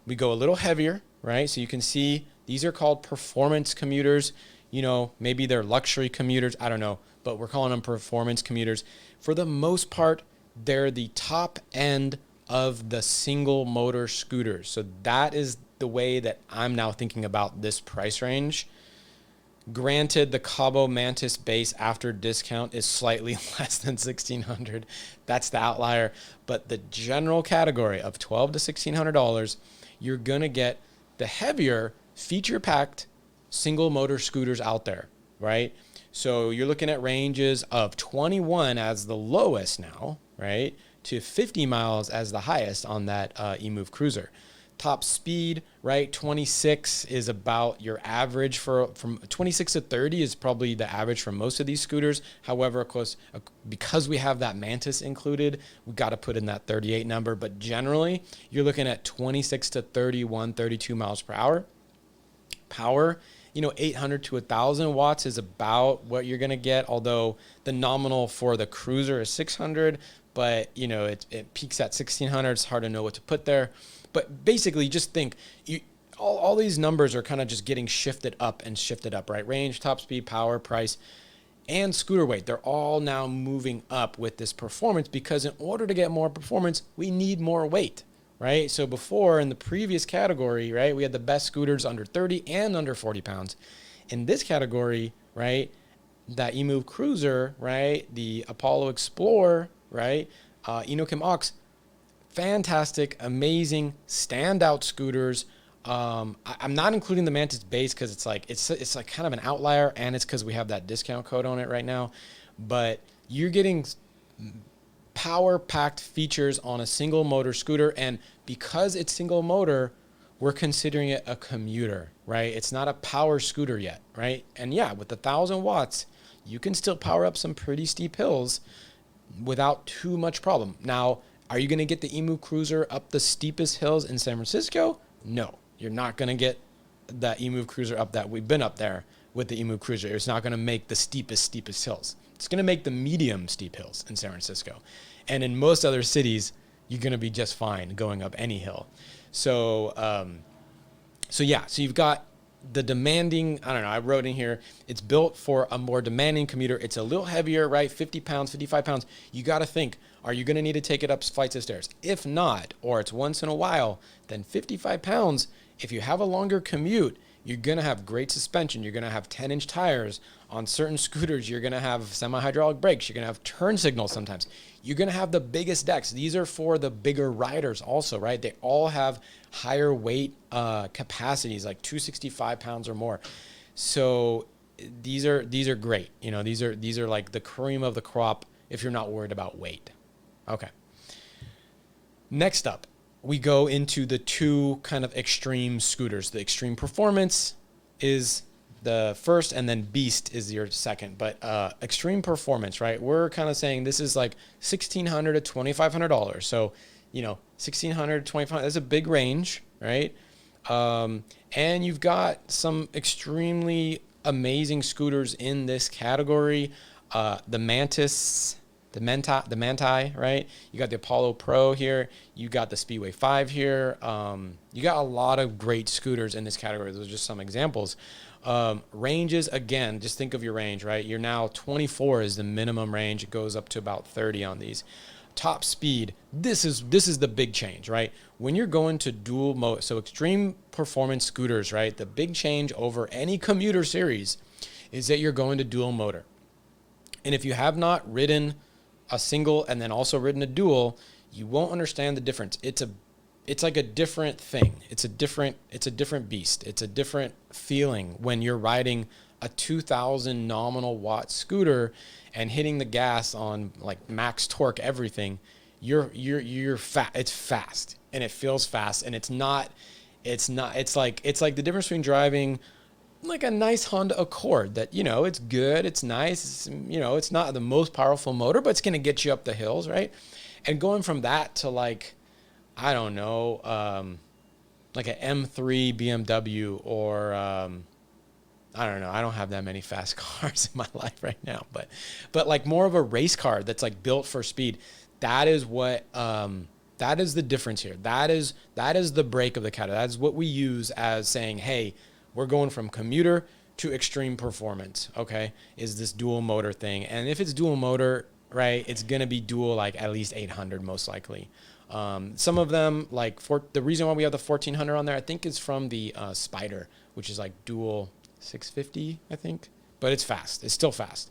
we go a little heavier, right? So you can see these are called performance commuters. Maybe they're luxury commuters. I don't know, but we're calling them performance commuters. For the most part, they're the top end of the single motor scooters. So that is the way that I'm now thinking about this price range. Granted, the Cabo Mantis base after discount is slightly less than $1,600. That's the outlier. But the general category of $1,200 to $1,600, you're going to get the heavier, feature-packed single motor scooters out there, right? So you're looking at ranges of 21 as the lowest now, right, to 50 miles as the highest on that eMove Cruiser. Top speed, right, 26 is about your average from 26 to 30 is probably the average for most of these scooters. However, of course, because we have that Mantis included, we've got to put in that 38 number. But generally, you're looking at 26 to 31, 32 miles per hour. Power, 800 to 1,000 watts is about what you're going to get, although the nominal for the Cruiser is 600, but, it peaks at 1,600. It's hard to know what to put there. But basically, just think, all these numbers are kind of just getting shifted up, right? Range, top speed, power, price, and scooter weight. They're all now moving up with this performance because in order to get more performance, we need more weight, right? So before, in the previous category, right, we had the best scooters under 30 and under 40 pounds. In this category, right, that eMove Cruiser, right, the Apollo Explorer, right, Inokim Ox, fantastic, amazing, standout scooters. I'm not including the Mantis base because it's like kind of an outlier, and it's because we have that discount code on it right now. But you're getting power-packed features on a single motor scooter, and because it's single motor, we're considering it a commuter, right? It's not a power scooter yet, right? And yeah, with 1,000 watts, you can still power up some pretty steep hills without too much problem. Now, are you going to get the eMove Cruiser up the steepest hills in San Francisco? No, you're not going to get that eMove Cruiser up that. We've been up there with the eMove Cruiser. It's not going to make the steepest hills. It's going to make the medium steep hills in San Francisco. And in most other cities, you're going to be just fine going up any hill. So you've got the demanding, I don't know, I wrote in here, it's built for a more demanding commuter. It's a little heavier, right? 50 pounds, 55 pounds. You got to think, are you going to need to take it up flights of stairs? If not, or it's once in a while, then 55 pounds, if you have a longer commute, you're going to have great suspension. You're going to have 10-inch tires. On certain scooters, you're going to have semi-hydraulic brakes. You're going to have turn signals sometimes. You're going to have the biggest decks. These are for the bigger riders also, right? They all have higher weight capacities, like 265 pounds or more. So these are great. These are like the cream of the crop if you're not worried about weight. Okay. Next up, we go into the two kind of extreme scooters. The Extreme Performance is the first, and then Beast is your second. But Extreme Performance, right? We're kind of saying this is like $1,600 to $2,500. So, $1,600 to $2,500. That's a big range, right? And you've got some extremely amazing scooters in this category. The Mantis. The Manti, right? You got the Apollo Pro here. You got the Speedway 5 here. You got a lot of great scooters in this category. Those are just some examples. Ranges, again, just think of your range, right? You're now 24 is the minimum range. It goes up to about 30 on these. Top speed, this is the big change, right? When you're going to dual mode, so Extreme Performance scooters, right? The big change over any commuter series is that you're going to dual motor. And if you have not ridden a single and then also ridden a dual, you won't understand the difference. It's like a different thing. It's a different beast. It's a different feeling when you're riding a 2,000 nominal watt scooter and hitting the gas on like max torque everything. it's fast and it feels fast, and it's like the difference between driving like a nice Honda Accord that, it's good, it's nice, it's not the most powerful motor, but it's going to get you up the hills, right? And going from that to like, I don't know, like an M3 BMW or, I don't know. I don't have that many fast cars in my life right now, but like more of a race car that's like built for speed. That is what, that is the difference here. That is the break of the category. That's what we use as saying, hey, we're going from commuter to extreme performance. Okay. Is this dual motor thing. And if it's dual motor, right, it's going to be dual, like at least 800, most likely. Some of them, like the reason why we have the 1400 on there, I think is from the Spider, which is like dual 650, I think, but it's fast. It's still fast.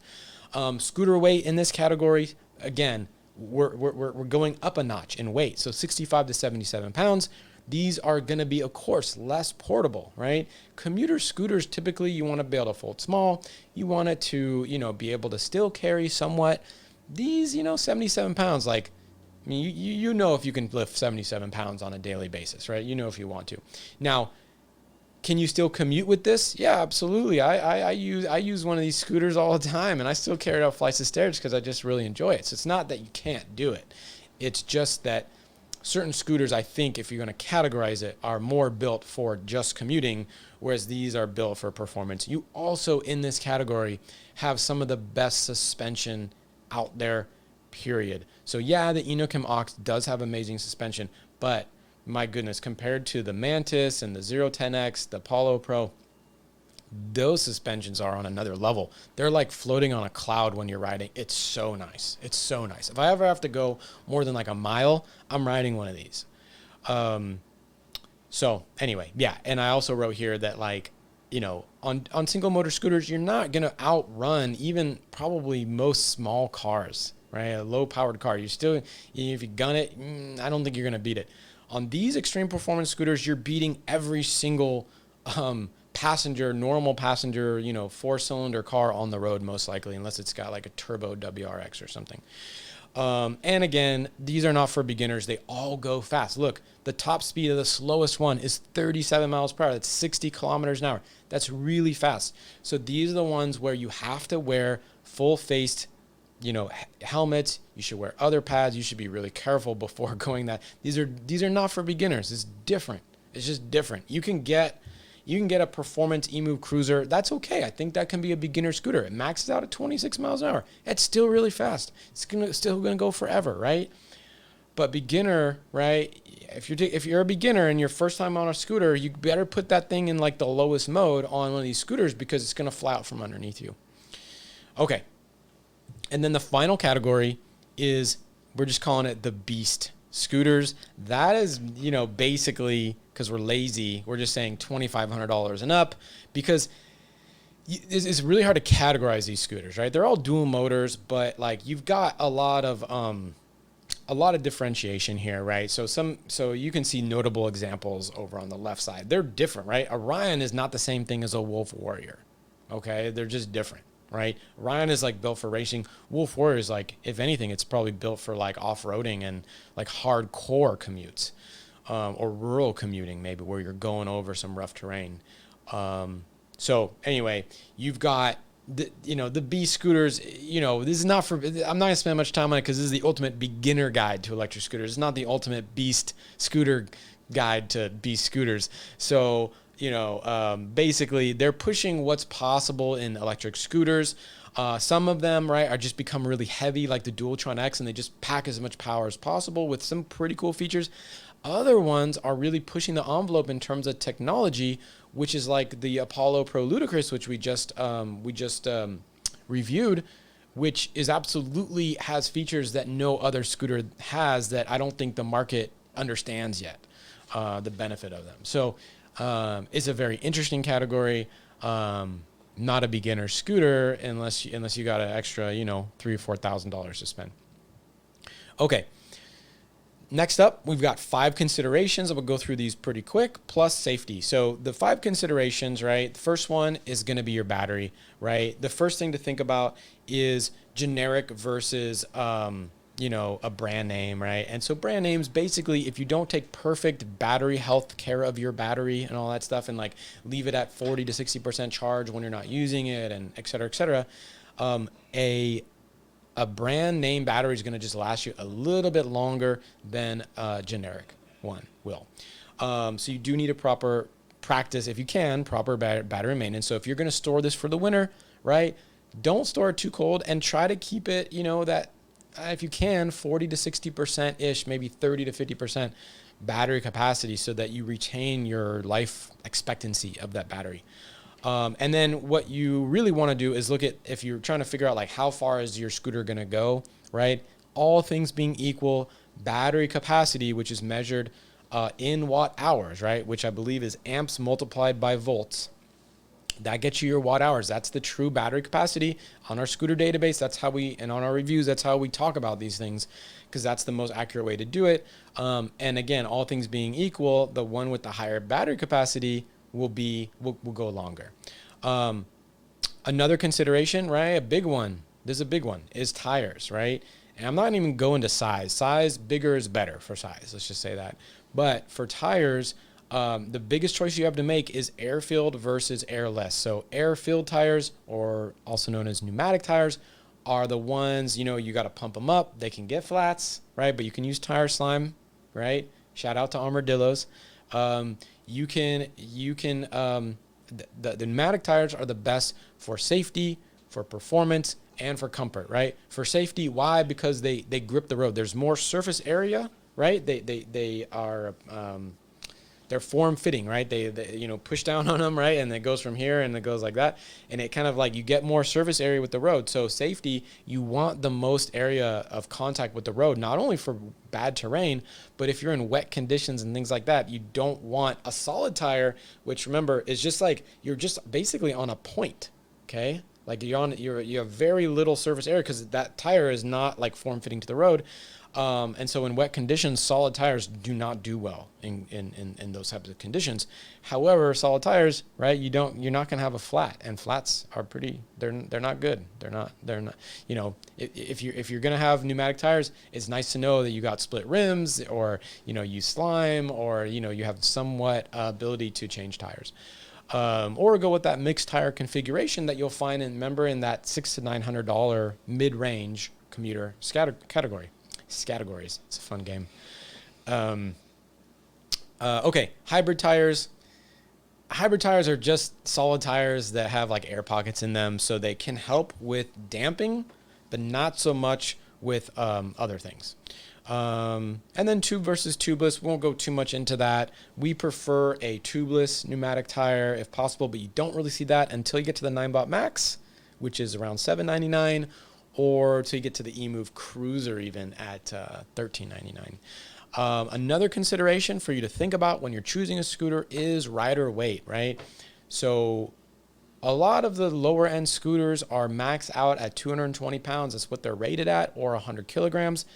Scooter weight in this category, again, we're going up a notch in weight. So 65 to 77 pounds. These are going to be, of course, less portable, right? Commuter scooters, typically you want to be able to fold small. You want it to, be able to still carry somewhat. These, 77 pounds, like, I mean, if you can lift 77 pounds on a daily basis, right? If you want to. Now, can you still commute with this? Yeah, absolutely. I use one of these scooters all the time, and I still carry it up flights of stairs because I just really enjoy it. So it's not that you can't do it. It's just that certain scooters, I think, if you're going to categorize it, are more built for just commuting, whereas these are built for performance. You also, in this category, have some of the best suspension out there, period. So yeah, the Inokim Ox does have amazing suspension, but my goodness, compared to the Mantis and the 010X, the Apollo Pro, those suspensions are on another level. They're like floating on a cloud when you're riding. It's so nice. It's so nice. If I ever have to go more than like a mile, I'm riding one of these. So anyway, yeah. And I also wrote here that like, on single motor scooters, you're not going to outrun even probably most small cars, right? A low powered car. You still, if you gun it, I don't think you're going to beat it. On these extreme performance scooters, you're beating every single, normal passenger, 4-cylinder car on the road, most likely, unless it's got like a turbo WRX or something. And again, these are not for beginners. They all go fast. Look, the top speed of the slowest one is 37 miles per hour. That's 60 kilometers an hour. That's really fast. So these are the ones where you have to wear full-faced, helmets. You should wear other pads. You should be really careful before going that. These are not for beginners. It's different. It's just different. You can get a performance eMove Cruiser. That's okay. I think that can be a beginner scooter. It maxes out at 26 miles an hour. It's still really fast. It's still gonna go forever, right? But beginner, right? If you're a beginner and your first time on a scooter, you better put that thing in like the lowest mode on one of these scooters because it's gonna fly out from underneath you. Okay. And then the final category is, we're just calling it the beast scooters. That is, basically, because we're lazy, we're just saying $2,500 and up, because it's really hard to categorize these scooters, right? They're all dual motors, but like you've got a lot of differentiation here, right? So you can see notable examples over on the left side. They're different, right? Orion is not the same thing as a Wolf Warrior. Okay, they're just different, right? Orion is like built for racing. Wolf Warrior is like, if anything, it's probably built for like off-roading and like hardcore commutes, or rural commuting, maybe, where you're going over some rough terrain. So anyway, you've got the B scooters. This is not for, I'm not gonna spend much time on it because this is the ultimate beginner guide to electric scooters. It's not the ultimate beast scooter guide to beast scooters. So basically they're pushing what's possible in electric scooters. Some of them, right, are just become really heavy, like the Dualtron X, and they just pack as much power as possible with some pretty cool features. Other ones are really pushing the envelope in terms of technology, which is like the Apollo Pro Ludicrous, which we just reviewed, which is absolutely has features that no other scooter has that I don't think the market understands yet, the benefit of them. So it's a very interesting category. Not a beginner scooter unless you got an extra, $3,000 or $4,000 to spend. Okay. Next up, we've got 5 considerations. I'm going to go through these pretty quick, plus safety. So the 5 considerations, right? The first one is going to be your battery, right? The first thing to think about is generic versus a brand name, right? And so brand names, basically, if you don't take perfect battery health care of your battery and all that stuff, and like leave it at 40 to 60% charge when you're not using it, and et cetera, a brand name battery is going to just last you a little bit longer than a generic one will. So you do need a proper practice, if you can, proper battery maintenance. So if you're going to store this for the winter, right, don't store it too cold, and try to keep it, that if you can, 40 to 60% ish, maybe 30 to 50% battery capacity, so that you retain your life expectancy of that battery. And then what you really want to do is look at, if you're trying to figure out like how far is your scooter going to go, right? All things being equal, battery capacity, which is measured in watt hours, right? Which I believe is amps multiplied by volts. That gets you your watt hours. That's the true battery capacity on our scooter database. That's how and on our reviews, that's how we talk about these things, because that's the most accurate way to do it. And again, all things being equal, the one with the higher battery capacity will go longer. Another consideration, right? A big one. This is a big one, is tires, right? And I'm not even going to size. Size, bigger is better for size. Let's just say that. But for tires, the biggest choice you have to make is air-filled versus airless. So air-filled tires, or also known as pneumatic tires, are the ones, you got to pump them up. They can get flats, right? But you can use tire slime, right? Shout out to Armadillos. The pneumatic tires are the best for safety, for performance, and for comfort, right? For safety, why? Because they grip the road. There's more surface area, right? They are they're form fitting, right? They push down on them, right? And it goes from here and it goes like that. And it kind of like, you get more surface area with the road. So safety, you want the most area of contact with the road, not only for bad terrain, but if you're in wet conditions and things like that, you don't want a solid tire, which remember is just like, you're just basically on a point. Okay. Like you have very little surface area because that tire is not like form fitting to the road. And so in wet conditions, solid tires do not do well in those types of conditions. However, solid tires, right? You're not going to have a flat, and flats are they're not good. They're not, if you're going to have pneumatic tires, it's nice to know that you got split rims, or, you slime, or, you have somewhat ability to change tires. Or go with that mixed tire configuration that you'll find in that $600 to $900 mid-range commuter category. Categories. It's a fun game. Okay, hybrid tires. Hybrid tires are just solid tires that have like air pockets in them, so they can help with damping, but not so much with other things. And then tube versus tubeless. We won't go too much into that. We prefer a tubeless pneumatic tire if possible, but you don't really see that until you get to the 9-Bot Max, which is around $799. Or till you get to the eMove Cruiser even at $1399. Another consideration for you to think about when you're choosing a scooter is rider weight, right? So a lot of the lower end scooters are maxed out at 220 pounds. That's what they're rated at, or 100 kilograms.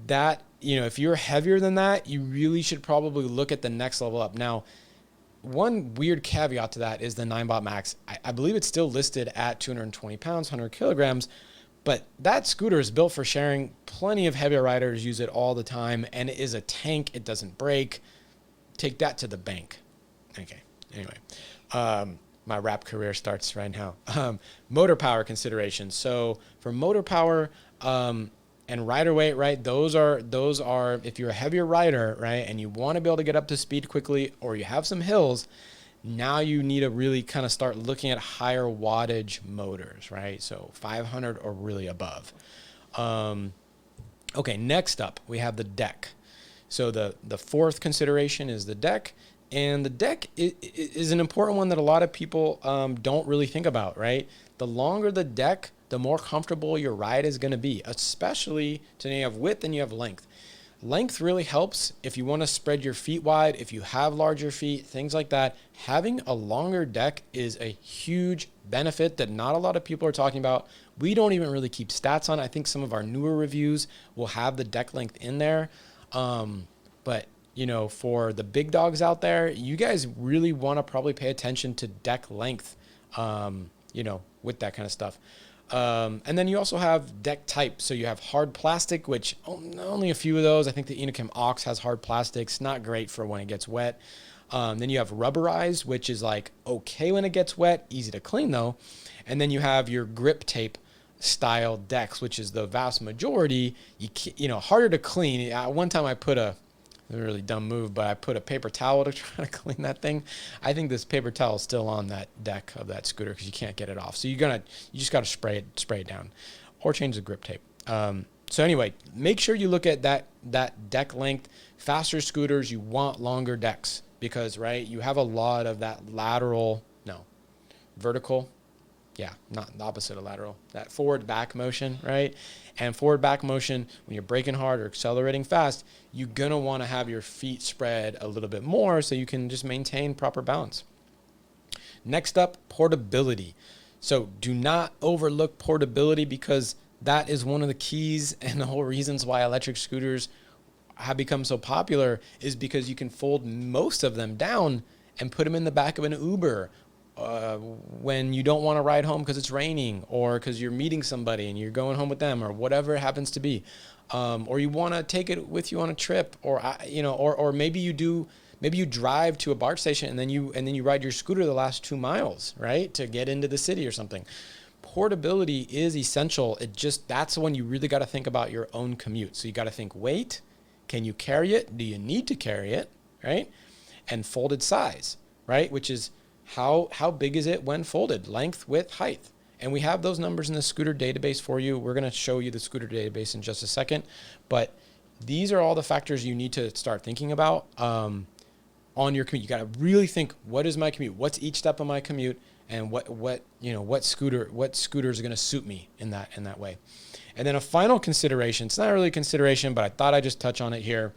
That, if you're heavier than that, you really should probably look at the next level up. Now, one weird caveat to that is the 9-Bot Max. I believe it's still listed at 220 pounds, 100 kilograms. But that scooter is built for sharing. Plenty of heavier riders use it all the time, and it is a tank. It doesn't break. Take that to the bank. Okay, anyway. My rap career starts right now. Motor power considerations. So for motor power and rider weight, right, those are if you're a heavier rider, right, and you want to be able to get up to speed quickly, or you have some hills, now you need to really kind of start looking at higher wattage motors, right? So 500 or really above. Okay, next up, we have the deck. So the fourth consideration is the deck. And the deck is an important one that a lot of people don't really think about, right? The longer the deck, the more comfortable your ride is going to be, especially when you have width and you have length. Length really helps if you want to spread your feet wide, if you have larger feet, things like that. Having a longer deck is a huge benefit that not a lot of people are talking about. We don't even really keep stats on. I think some of our newer reviews will have the deck length in there. But, for the big dogs out there, you guys really want to probably pay attention to deck length, with that kind of stuff. And then you also have deck type. So you have hard plastic, which only a few of those. I think the Enicam Ox has hard plastics. Not great for when it gets wet. Then you have rubberized, which is like okay when it gets wet, easy to clean though. And then you have your grip tape style decks, which is the vast majority. Harder to clean. One time I put a really dumb move, but I put a paper towel to try to clean that thing. I think this paper towel is still on that deck of that scooter because you can't get it off. So you just got to spray it down, or change the grip tape. So anyway, make sure you look at that deck length. Faster scooters, you want longer decks because you have a lot of that vertical. Yeah, not the opposite of lateral. That forward back motion, right? And forward back motion, when you're braking hard or accelerating fast, you're going to want to have your feet spread a little bit more so you can just maintain proper balance. Next up, portability. So do not overlook portability because that is one of the keys and the whole reasons why electric scooters have become so popular is because you can fold most of them down and put them in the back of an Uber when you don't want to ride home because it's raining or because you're meeting somebody and you're going home with them or whatever it happens to be, or you want to take it with you on a trip, or maybe you drive to a BART station and then you ride your scooter the last 2 miles, right, to get into the city or something. Portability is essential. That's when you really got to think about your own commute. So you got to think weight, can you carry it? Do you need to carry it, right? And folded size, right, which is how big is it when folded, length, width, height. And we have those numbers in the scooter database for you. We're going to show you the scooter database in just a second. But these are all the factors you need to start thinking about on your commute. You got to really think, what is my commute? What's each step of my commute? And what scooter is going to suit me in that way. And then a final consideration, it's not really a consideration, but I thought I'd just touch on it here,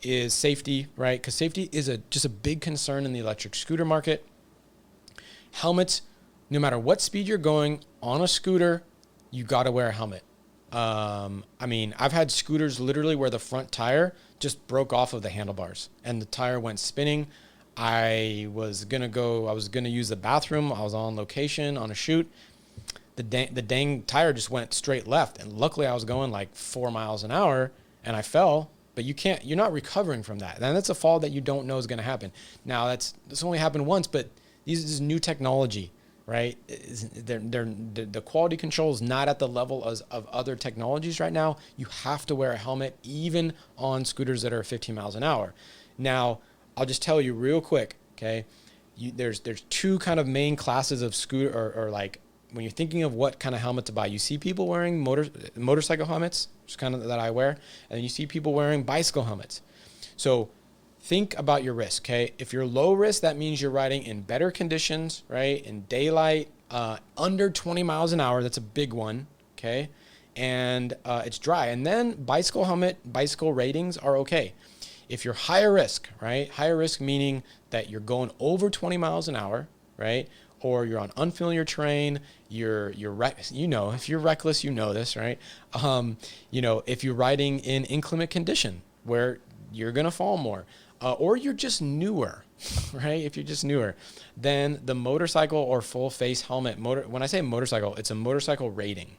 is safety, right? Because safety is just a big concern in the electric scooter market. Helmets, no matter what speed you're going on a scooter, you got to wear a helmet. I've had scooters literally where the front tire just broke off of the handlebars and the tire went spinning. I was going to use the bathroom. I was on location on a shoot. The dang tire just went straight left. And luckily I was going like 4 miles an hour and I fell, but you're not recovering from that. And that's a fall that you don't know is going to happen. Now this only happened once, but this is new technology, right? The quality control is not at the level of other technologies right now. You have to wear a helmet even on scooters that are 15 miles an hour. Now, I'll just tell you real quick, okay? There's two kind of main classes of scooter, or like when you're thinking of what kind of helmet to buy. You see people wearing motorcycle helmets, which is kind of that I wear, and then you see people wearing bicycle helmets. So think about your risk, okay? If you're low risk, that means you're riding in better conditions, right? In daylight, under 20 miles an hour. That's a big one, okay? And it's dry. And then bicycle ratings are okay. If you're higher risk, right? Higher risk meaning that you're going over 20 miles an hour, right? Or you're on unfamiliar terrain, if you're reckless, you know this, right? If you're riding in inclement condition where you're going to fall more, or you're just newer, right? If you're just newer, then the motorcycle or full face helmet, when I say motorcycle, it's a motorcycle rating.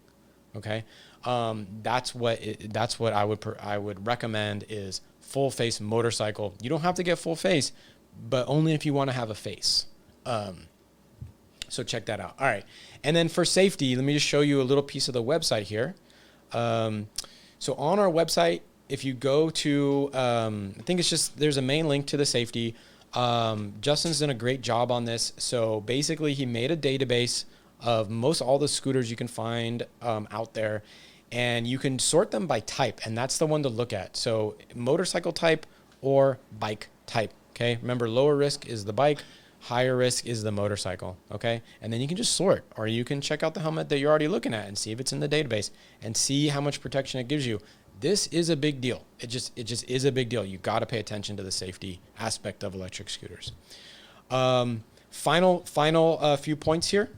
Okay. That's what I would recommend is full face motorcycle. You don't have to get full face, but only if you want to have a face. So check that out. All right. And then for safety, let me just show you a little piece of the website here. So on our website, if you go to, I think there's a main link to the safety. Justin's done a great job on this. So basically he made a database of all the scooters you can find out there, and you can sort them by type, and that's the one to look at. So motorcycle type or bike type, okay? Remember, lower risk is the bike, higher risk is the motorcycle, okay? And then you can just sort, or you can check out the helmet that you're already looking at and see if it's in the database and see how much protection it gives you. This is a big deal. It just is a big deal. You got to pay attention to the safety aspect of electric scooters. Final few points here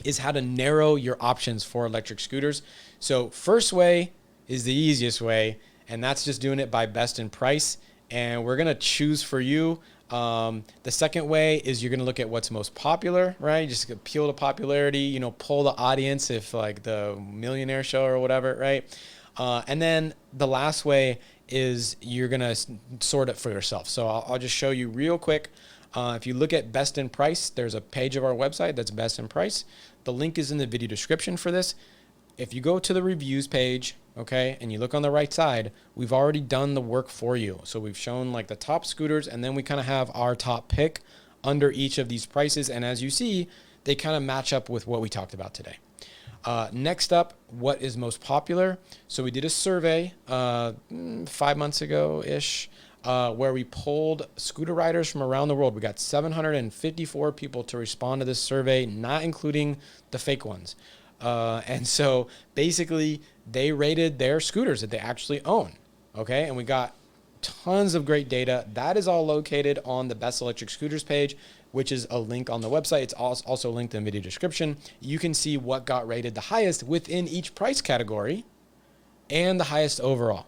is how to narrow your options for electric scooters. So first way is the easiest way, and that's just doing it by best in price. And we're going to choose for you The second way is you're going to look at what's most popular, right? You just appeal to popularity, you know, pull the audience if like the Millionaire Show or whatever, right? And then the last way is you're going to sort it for yourself. So I'll just show you real quick. If you look at best in price, there's a page of our website that's best in price. The link is in the video description for this. If you go to the reviews page, okay, and you look on the right side, we've already done the work for you. So we've shown like the top scooters, and then we kind of have our top pick under each of these prices. And as you see, they kind of match up with what we talked about today. Next up, what is most popular? So we did a survey 5 months ago-ish where we polled scooter riders from around the world. We got 754 people to respond to this survey, not including the fake ones. And so basically they rated their scooters that they actually own. Okay. And we got tons of great data. That is all located on the Best Electric Scooters page, which is a link on the website. It's also linked in the video description. You can see what got rated the highest within each price category and the highest overall.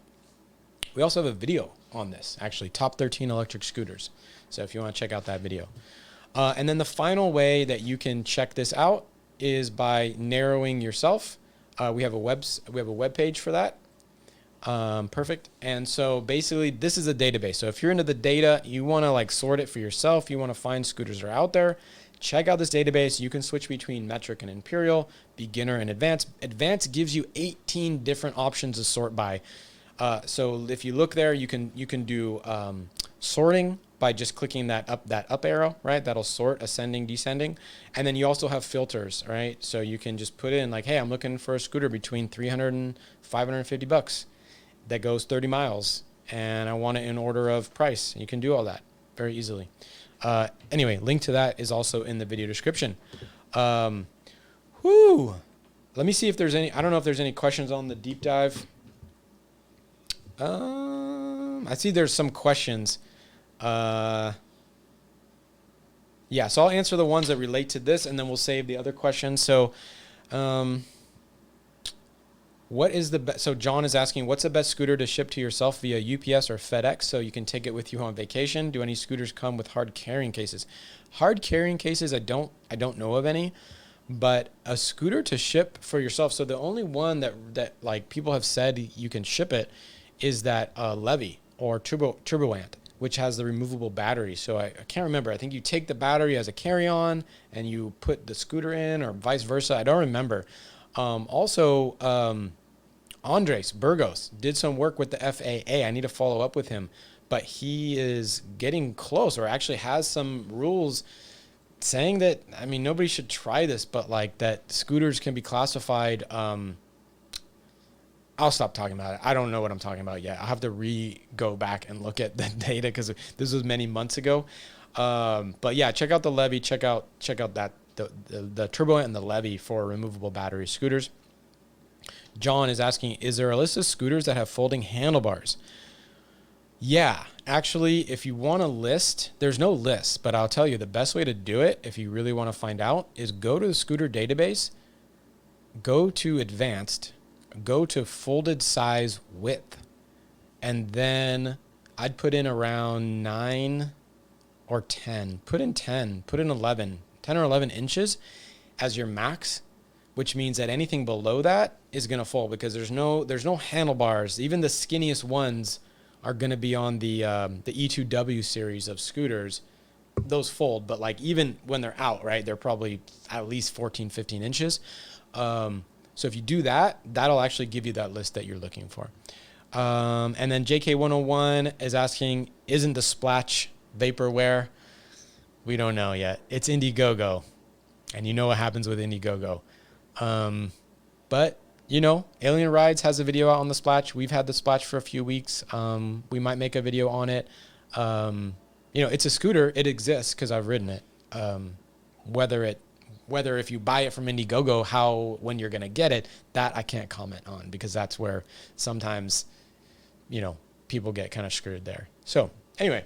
We also have a video on this, actually, top 13 electric scooters. So if you want to check out that video. And then the final way that you can check this out is by narrowing yourself. We have a web page for that. Perfect. And so basically this is a database. So if you're into the data, you want to like sort it for yourself, you want to find scooters that are out there, check out this database. You can switch between metric and imperial, beginner and advanced. Advanced gives you 18 different options to sort by. So if you look there, you can do sorting by just clicking that up arrow, right? That'll sort ascending, descending. And then you also have filters, right? So you can just put in like, hey, I'm looking for a scooter between 300 and 550 bucks that goes 30 miles and I want it in order of price. You can do all that very easily. Anyway, link to that is also in the video description. Let me see if there's any, I don't know if there's any questions on the deep dive. I see there's some questions. Yeah, so I'll answer the ones that relate to this and then we'll save the other questions. So, what is the best? So John is asking, what's the best scooter to ship to yourself via UPS or FedEx so you can take it with you on vacation? Do any scooters come with hard carrying cases? Hard carrying cases, I don't know of any, but a scooter to ship for yourself. So the only one that like people have said you can ship it is that Levy or Turboant, which has the removable battery. So I can't remember. I think you take the battery as a carry-on and you put the scooter in or vice versa. I don't remember. Andres Burgos did some work with the FAA. I need to follow up with him, but he is getting close or actually has some rules saying that, I mean, nobody should try this, but like that scooters can be classified. I'll stop talking about it. I don't know what I'm talking about yet. I'll have to go back and look at the data because this was many months ago. But yeah, check out the Levy, check out that the Turbo and the Levy for removable battery scooters. John is asking, is there a list of scooters that have folding handlebars? Yeah, actually, if you want a list, there's no list, but I'll tell you the best way to do it if you really want to find out is go to the scooter database, go to advanced, go to folded size width, and then I'd put in around 9 or 10. Put in 10, put in 11, 10 or 11 inches as your max, which means that anything below that is going to fold because there's no handlebars. Even the skinniest ones are going to be on the E2W series of scooters. Those fold, but like even when they're out, right, they're probably at least 14, 15 inches. So if you do that, that'll actually give you that list that you're looking for. And then JK101 is asking, isn't the Splash vaporware? We don't know yet. It's Indiegogo, and you know what happens with Indiegogo. But you know, Alien Rides has a video out on the Splash. We've had the Splash for a few weeks. We might make a video on it. You know, it's a scooter. It exists because I've ridden it. Whether if you buy it from Indiegogo, when you're going to get it, that I can't comment on because that's where sometimes, you know, people get kind of screwed there. So anyway,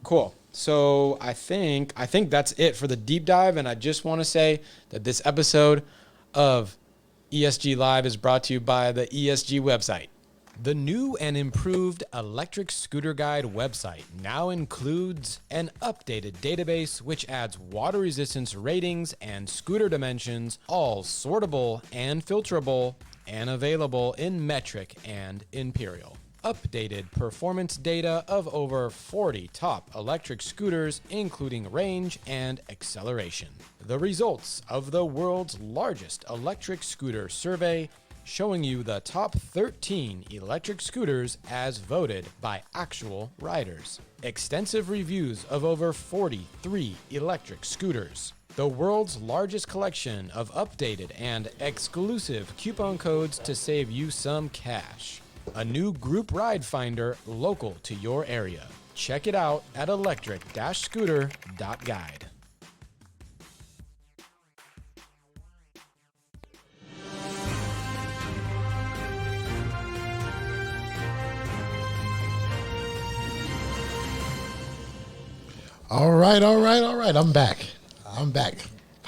cool. So I think that's it for the deep dive. And I just want to say that this episode of ESG Live is brought to you by the ESG website. The new and improved Electric Scooter Guide website now includes an updated database which adds water resistance ratings and scooter dimensions, all sortable and filterable and available in metric and imperial. Updated performance data of over 40 top electric scooters, including range and acceleration. The results of the world's largest electric scooter survey, showing you the top 13 electric scooters as voted by actual riders. Extensive reviews of over 43 electric scooters. The world's largest collection of updated and exclusive coupon codes to save you some cash. A new group ride finder local to your area. Check it out at electric-scooter.guide. All right. I'm back.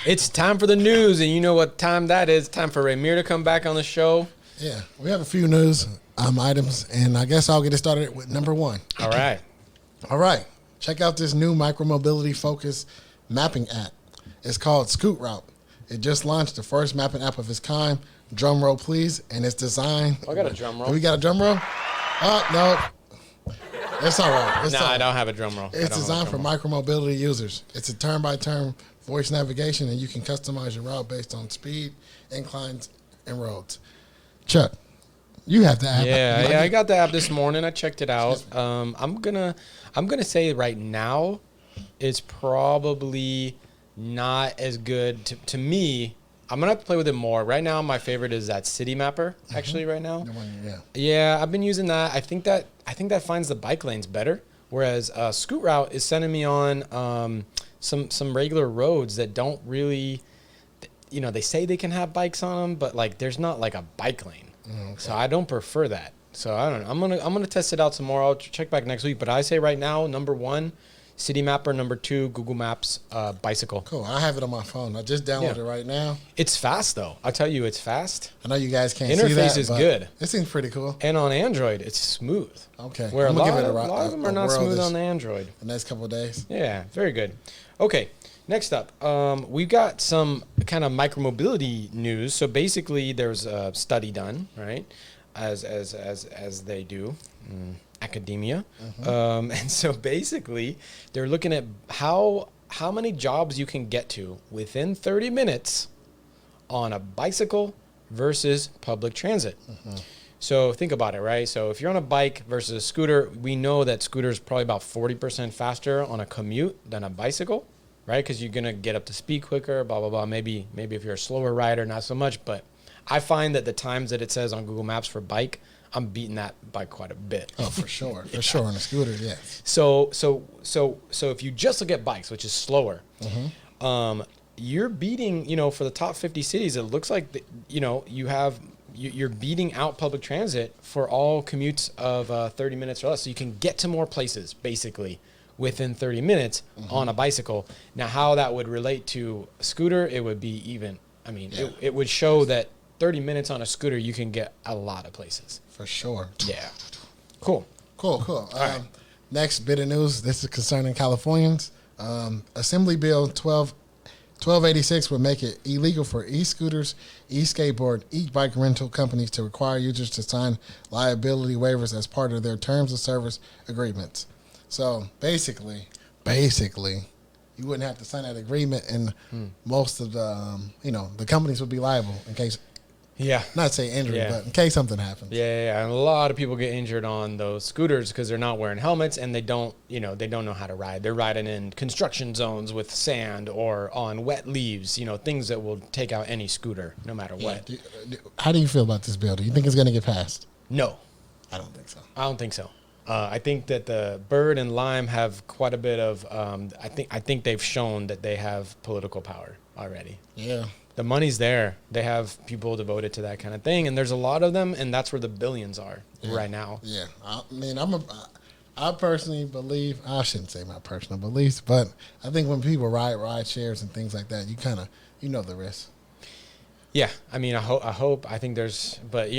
It's time for the news, and you know what time that is. Time for Ramier to come back on the show. Yeah, we have a few news items, and I guess I'll get it started with number one. All right. All right. Check out this new micromobility focused mapping app. It's called Scoot Route. It just launched the first mapping app of its kind. Drum roll, please. And it's designed. I got a drum roll. Do we got a drum roll? No. It's all right. No, I don't have a drum roll. It's designed for micromobility users. It's a turn-by-turn voice navigation, and you can customize your route based on speed, inclines, and roads. Chuck, you have the app. Yeah, I got the app this morning. I checked it out. I'm gonna say right now, it's probably not as good to me. I'm gonna have to play with it more. Right now, my favorite is that City Mapper. Actually, right now. Yeah, I've been using that. I think that finds the bike lanes better. Whereas Scoot Route is sending me on some regular roads that don't really, they say they can have bikes on them, but like there's not like a bike lane. Okay. So I don't prefer that. So I don't know. I'm gonna test it out some more. I'll check back next week. But I say right now, number one, City Mapper. Number two, Google Maps, bicycle. Cool. I have it on my phone. I just downloaded it right now. It's fast though. I'll tell you, it's fast. I know you guys can't see that. Interface is good. It seems pretty cool. And on Android, it's smooth. Okay. Where a lot of them are not smooth on the Android. The next couple of days. Yeah, very good. Okay, next up, we've got some kind of micromobility news. So basically, there's a study done, right, as they do. Academia. And so basically they're looking at how many jobs you can get to within 30 minutes on a bicycle versus public transit. So think about it, right? So if you're on a bike versus a scooter, we know that scooter is probably about 40% faster on a commute than a bicycle, right? Because you're going to get up to speed quicker, blah, blah, blah. Maybe if you're a slower rider, not so much. But I find that the times that it says on Google Maps for bike, I'm beating that by quite a bit. Oh, for sure. For sure. On a scooter, yes. So if you just look at bikes, which is slower, you're beating, for the top 50 cities, it looks like, you're beating out public transit for all commutes of 30 minutes or less. So you can get to more places, basically, within 30 minutes on a bicycle. Now, how that would relate to a scooter, it would be even, it would show that 30 minutes on a scooter, you can get a lot of places. For sure. Yeah. Cool. Next bit of news. This is concerning Californians. Assembly Bill 1286 would make it illegal for e-scooters, e-skateboard, e-bike rental companies to require users to sign liability waivers as part of their terms of service agreements. So basically, you wouldn't have to sign that agreement, and most of the, the companies would be liable in case. Yeah. Not say injury, but in case something happens. Yeah. And a lot of people get injured on those scooters because they're not wearing helmets and they don't know how to ride. They're riding in construction zones with sand or on wet leaves, things that will take out any scooter no matter what. How do you feel about this bill? Do you think it's going to get passed? No. I don't think so. I think that the Bird and Lime have quite a bit of, I think they've shown that they have political power already. Yeah. The money's there. They have people devoted to that kind of thing, and there's a lot of them, and that's where the billions are right now. Yeah, I personally believe, I shouldn't say my personal beliefs, but I think when people ride shares and things like that, you kind of, the risk. Yeah, I mean, I think there's, but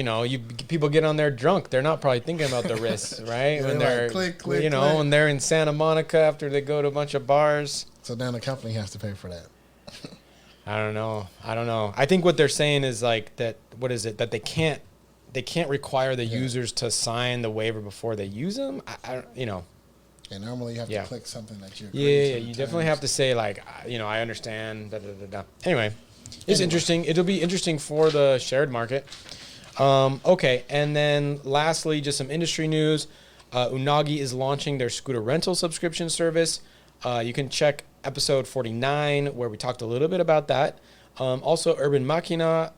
people get on there drunk. They're not probably thinking about the risks, right? Yeah, when they're they're, like, click, when they're in Santa Monica after they go to a bunch of bars. So now the company has to pay for that. I don't know. I think what they're saying is like that. What is it that they can't require the users to sign the waiver before they use them? And normally you have to click something that you agree Yeah, to you terms. definitely have to say like, I understand. Anyway, it's interesting. It'll be interesting for the shared market. Okay, and then lastly, just some industry news. Unagi is launching their scooter rental subscription service. You can check episode 49 where we talked a little bit about that. Also, Urban Machina,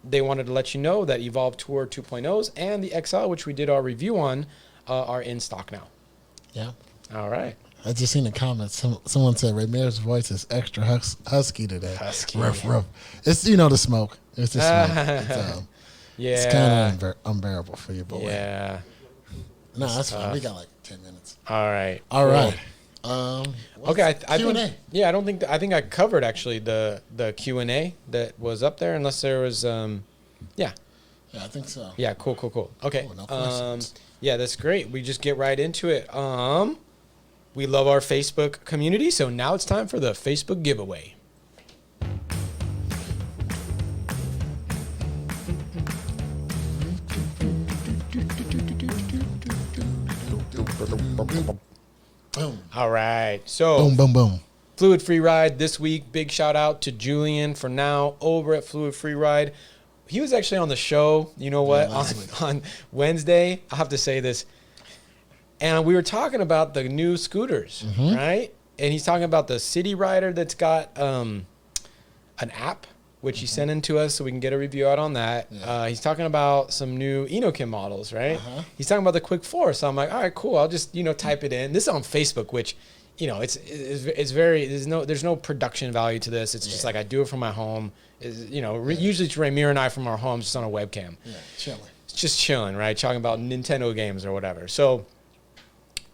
they wanted to let you know that Evolve Tour 2.0s and the XL, which we did our review on, are in stock now. Yeah. All right. I just seen a comment. Someone said Ramier's voice is extra husky today. Husky. Rough. It's the smoke. It's the smoke. Yeah. It's kind of unbearable for you, boy. Yeah. No, that's fine. We got like 10 minutes. All right. All Cool. right. Okay, I Q&A? think, yeah, I think I covered actually the Q&A that was up there, unless there was Yeah, I think so. yeah, cool. Okay. Oh, no questions. Yeah, that's great. We just get right into it. We love our Facebook community, so now it's time for the Facebook giveaway. Boom. All right. So Boom, boom, boom. Fluid Free Ride this week. Big shout out to Julian for now over at Fluid Free Ride. He was actually on the show, you know what, on Wednesday. I'll have to say this. And we were talking about the new scooters, right? And he's talking about the City Rider that's got an app, which he sent in to us so we can get a review out on that. Yeah. He's talking about some new Inokin models, right? He's talking about the Quick 4. So I'm like, all right, cool. I'll just, type it in. This is on Facebook, which, it's very, there's no production value to this. It's just like I do it from my home. Usually it's Ramier and I from our homes just on a webcam. Yeah, chilling. It's just chilling, right? Talking about Nintendo games or whatever. So,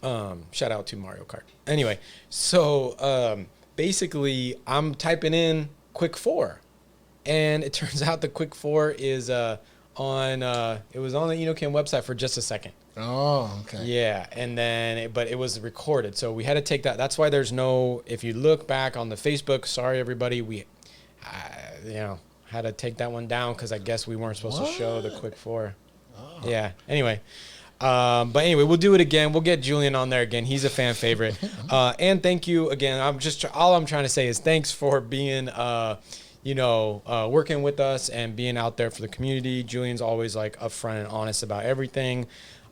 shout out to Mario Kart. Anyway, so basically I'm typing in Quick 4. And it turns out the Quick 4 is it was on the Inokin website for just a second. Oh, okay. Yeah, and then but it was recorded, so we had to take that. That's why there's no. If you look back on the Facebook, sorry everybody, we, had to take that one down because I guess we weren't supposed to show the Quick 4. Oh. Yeah. Anyway, but anyway, we'll do it again. We'll get Julian on there again. He's a fan favorite. And thank you again. All I'm trying to say is thanks for being working with us and being out there for the community. Julian's always like upfront and honest about everything.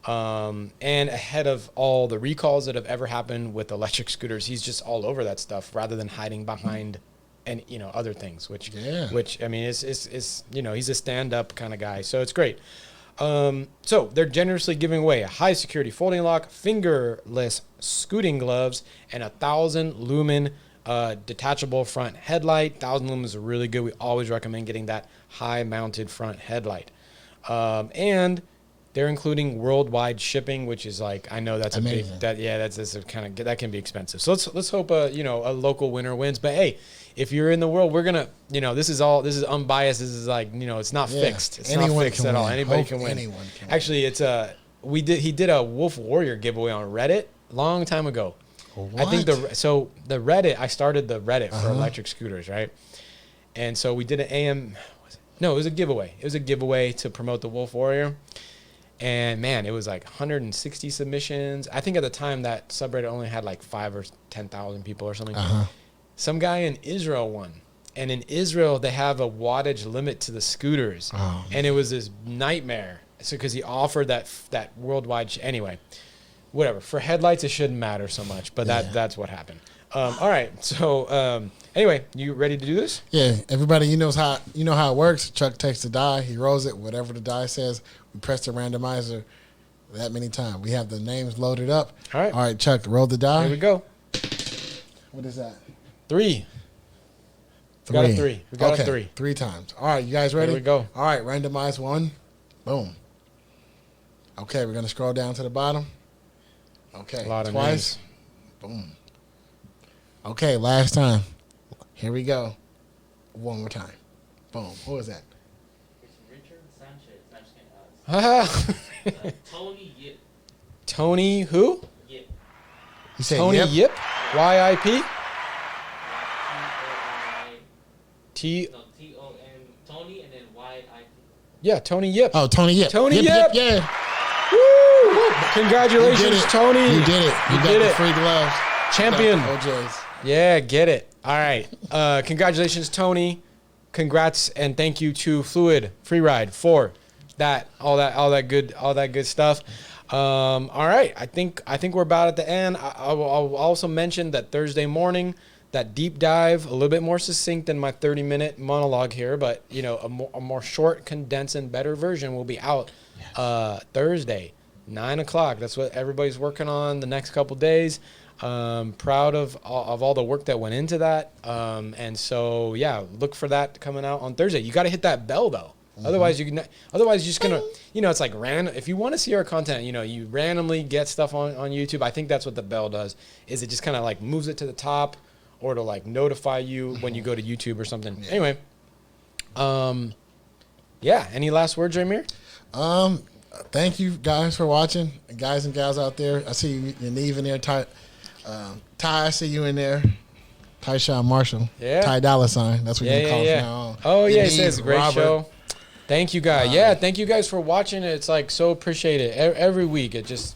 And ahead of all the recalls that have ever happened with electric scooters, he's just all over that stuff rather than hiding behind and other things, which I mean is he's a stand-up kind of guy. So it's great. So they're generously giving away a high security folding lock, fingerless scooting gloves, and 1,000 lumen detachable front headlight. 1,000 lumens is really good. We always recommend getting that high mounted front headlight. And they're including worldwide shipping, which is like, I know that's amazing. That's a kind of, that can be expensive. So let's hope a local winner wins. But hey, if you're in the world, we're gonna, this is unbiased. This is like, it's not fixed. It's not fixed at all. Anybody can win. Anyone can Actually, it's he did a Wolf Warrior giveaway on Reddit a long time ago. What? I think the Reddit, I started the Reddit for electric scooters, right? And so we did an it was a giveaway. It was a giveaway to promote the Wolf Warrior. And man, it was like 160 submissions. I think at the time that subreddit only had like 5 or 10,000 people or something. Some guy in Israel won. And in Israel, they have a wattage limit to the scooters. And it was this nightmare. So because he offered that worldwide, anyway, whatever. For headlights, it shouldn't matter so much, but that's what happened. All right. So anyway, you ready to do this? Yeah. Everybody, you know how it works. Chuck takes the die. He rolls it. Whatever the die says, we press the randomizer that many times. We have the names loaded up. All right. All right, Chuck, roll the die. Here we go. What is that? 3. We got a 3. We got a 3. 3 times. All right, you guys ready? Here we go. All right, randomize 1. Boom. Okay, we're going to scroll down to the bottom. Okay, A lot of twice. names. Boom. Okay, last time. Here we go. One more time. Boom. What was that? It's Richard Sanchez. I'm just kidding. Tony Yip. Tony who? Yip. You said Tony yep? Yip? Y-I-P? T. No, T-O-N. Tony and then Y-I-P. Yeah, Tony Yip. Oh, Tony Yip. Tony Yip. Yip. Yeah. Woo! Congratulations, You did it. Tony. You did it. You got did the it. free gloves. Champion. Got the OJs. Yeah, get it. All right. Congratulations, Tony. Congrats and thank you to Fluid Freeride for that, all that good stuff. All right. I think we're about at the end. I'll also mention that Thursday morning, that deep dive, a little bit more succinct than my 30-minute monologue here, but a more short, condensed, and better version will be out Thursday, 9 o'clock. That's what everybody's working on the next couple days. Proud of all the work that went into that. And so, yeah, look for that coming out on Thursday. You got to hit that bell though. Otherwise you're just going to, it's like random. If you want to see our content, you randomly get stuff on YouTube. I think that's what the bell does, is it just kind of like moves it to the top or to like notify you when you go to YouTube or something. Yeah. Anyway. Yeah. Any last words, Ramier? Thank you guys for watching, guys and gals out there. I see you, Neve in there. Ty, I see you in there. Tyshawn Marshall. Yeah. Ty Dollar Sign. That's what you call it now on. Oh, yeah. Neve, It's a great Robert. show. Thank you, guys. Yeah. Thank you guys for watching. It's like so appreciated every week. It's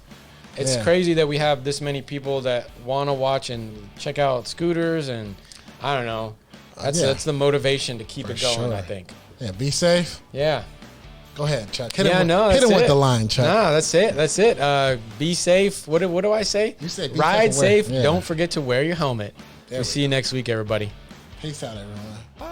crazy that we have this many people that want to watch and check out scooters. And I don't know. That's the motivation to keep it going, sure. I think. Yeah. Be safe. Yeah. Go ahead, Chuck. Hit him with the line, Chuck. No, that's it. Be safe. What do I say? You said ride safe. Yeah. Don't forget to wear your helmet. We'll see you next week, everybody. Peace out, everyone.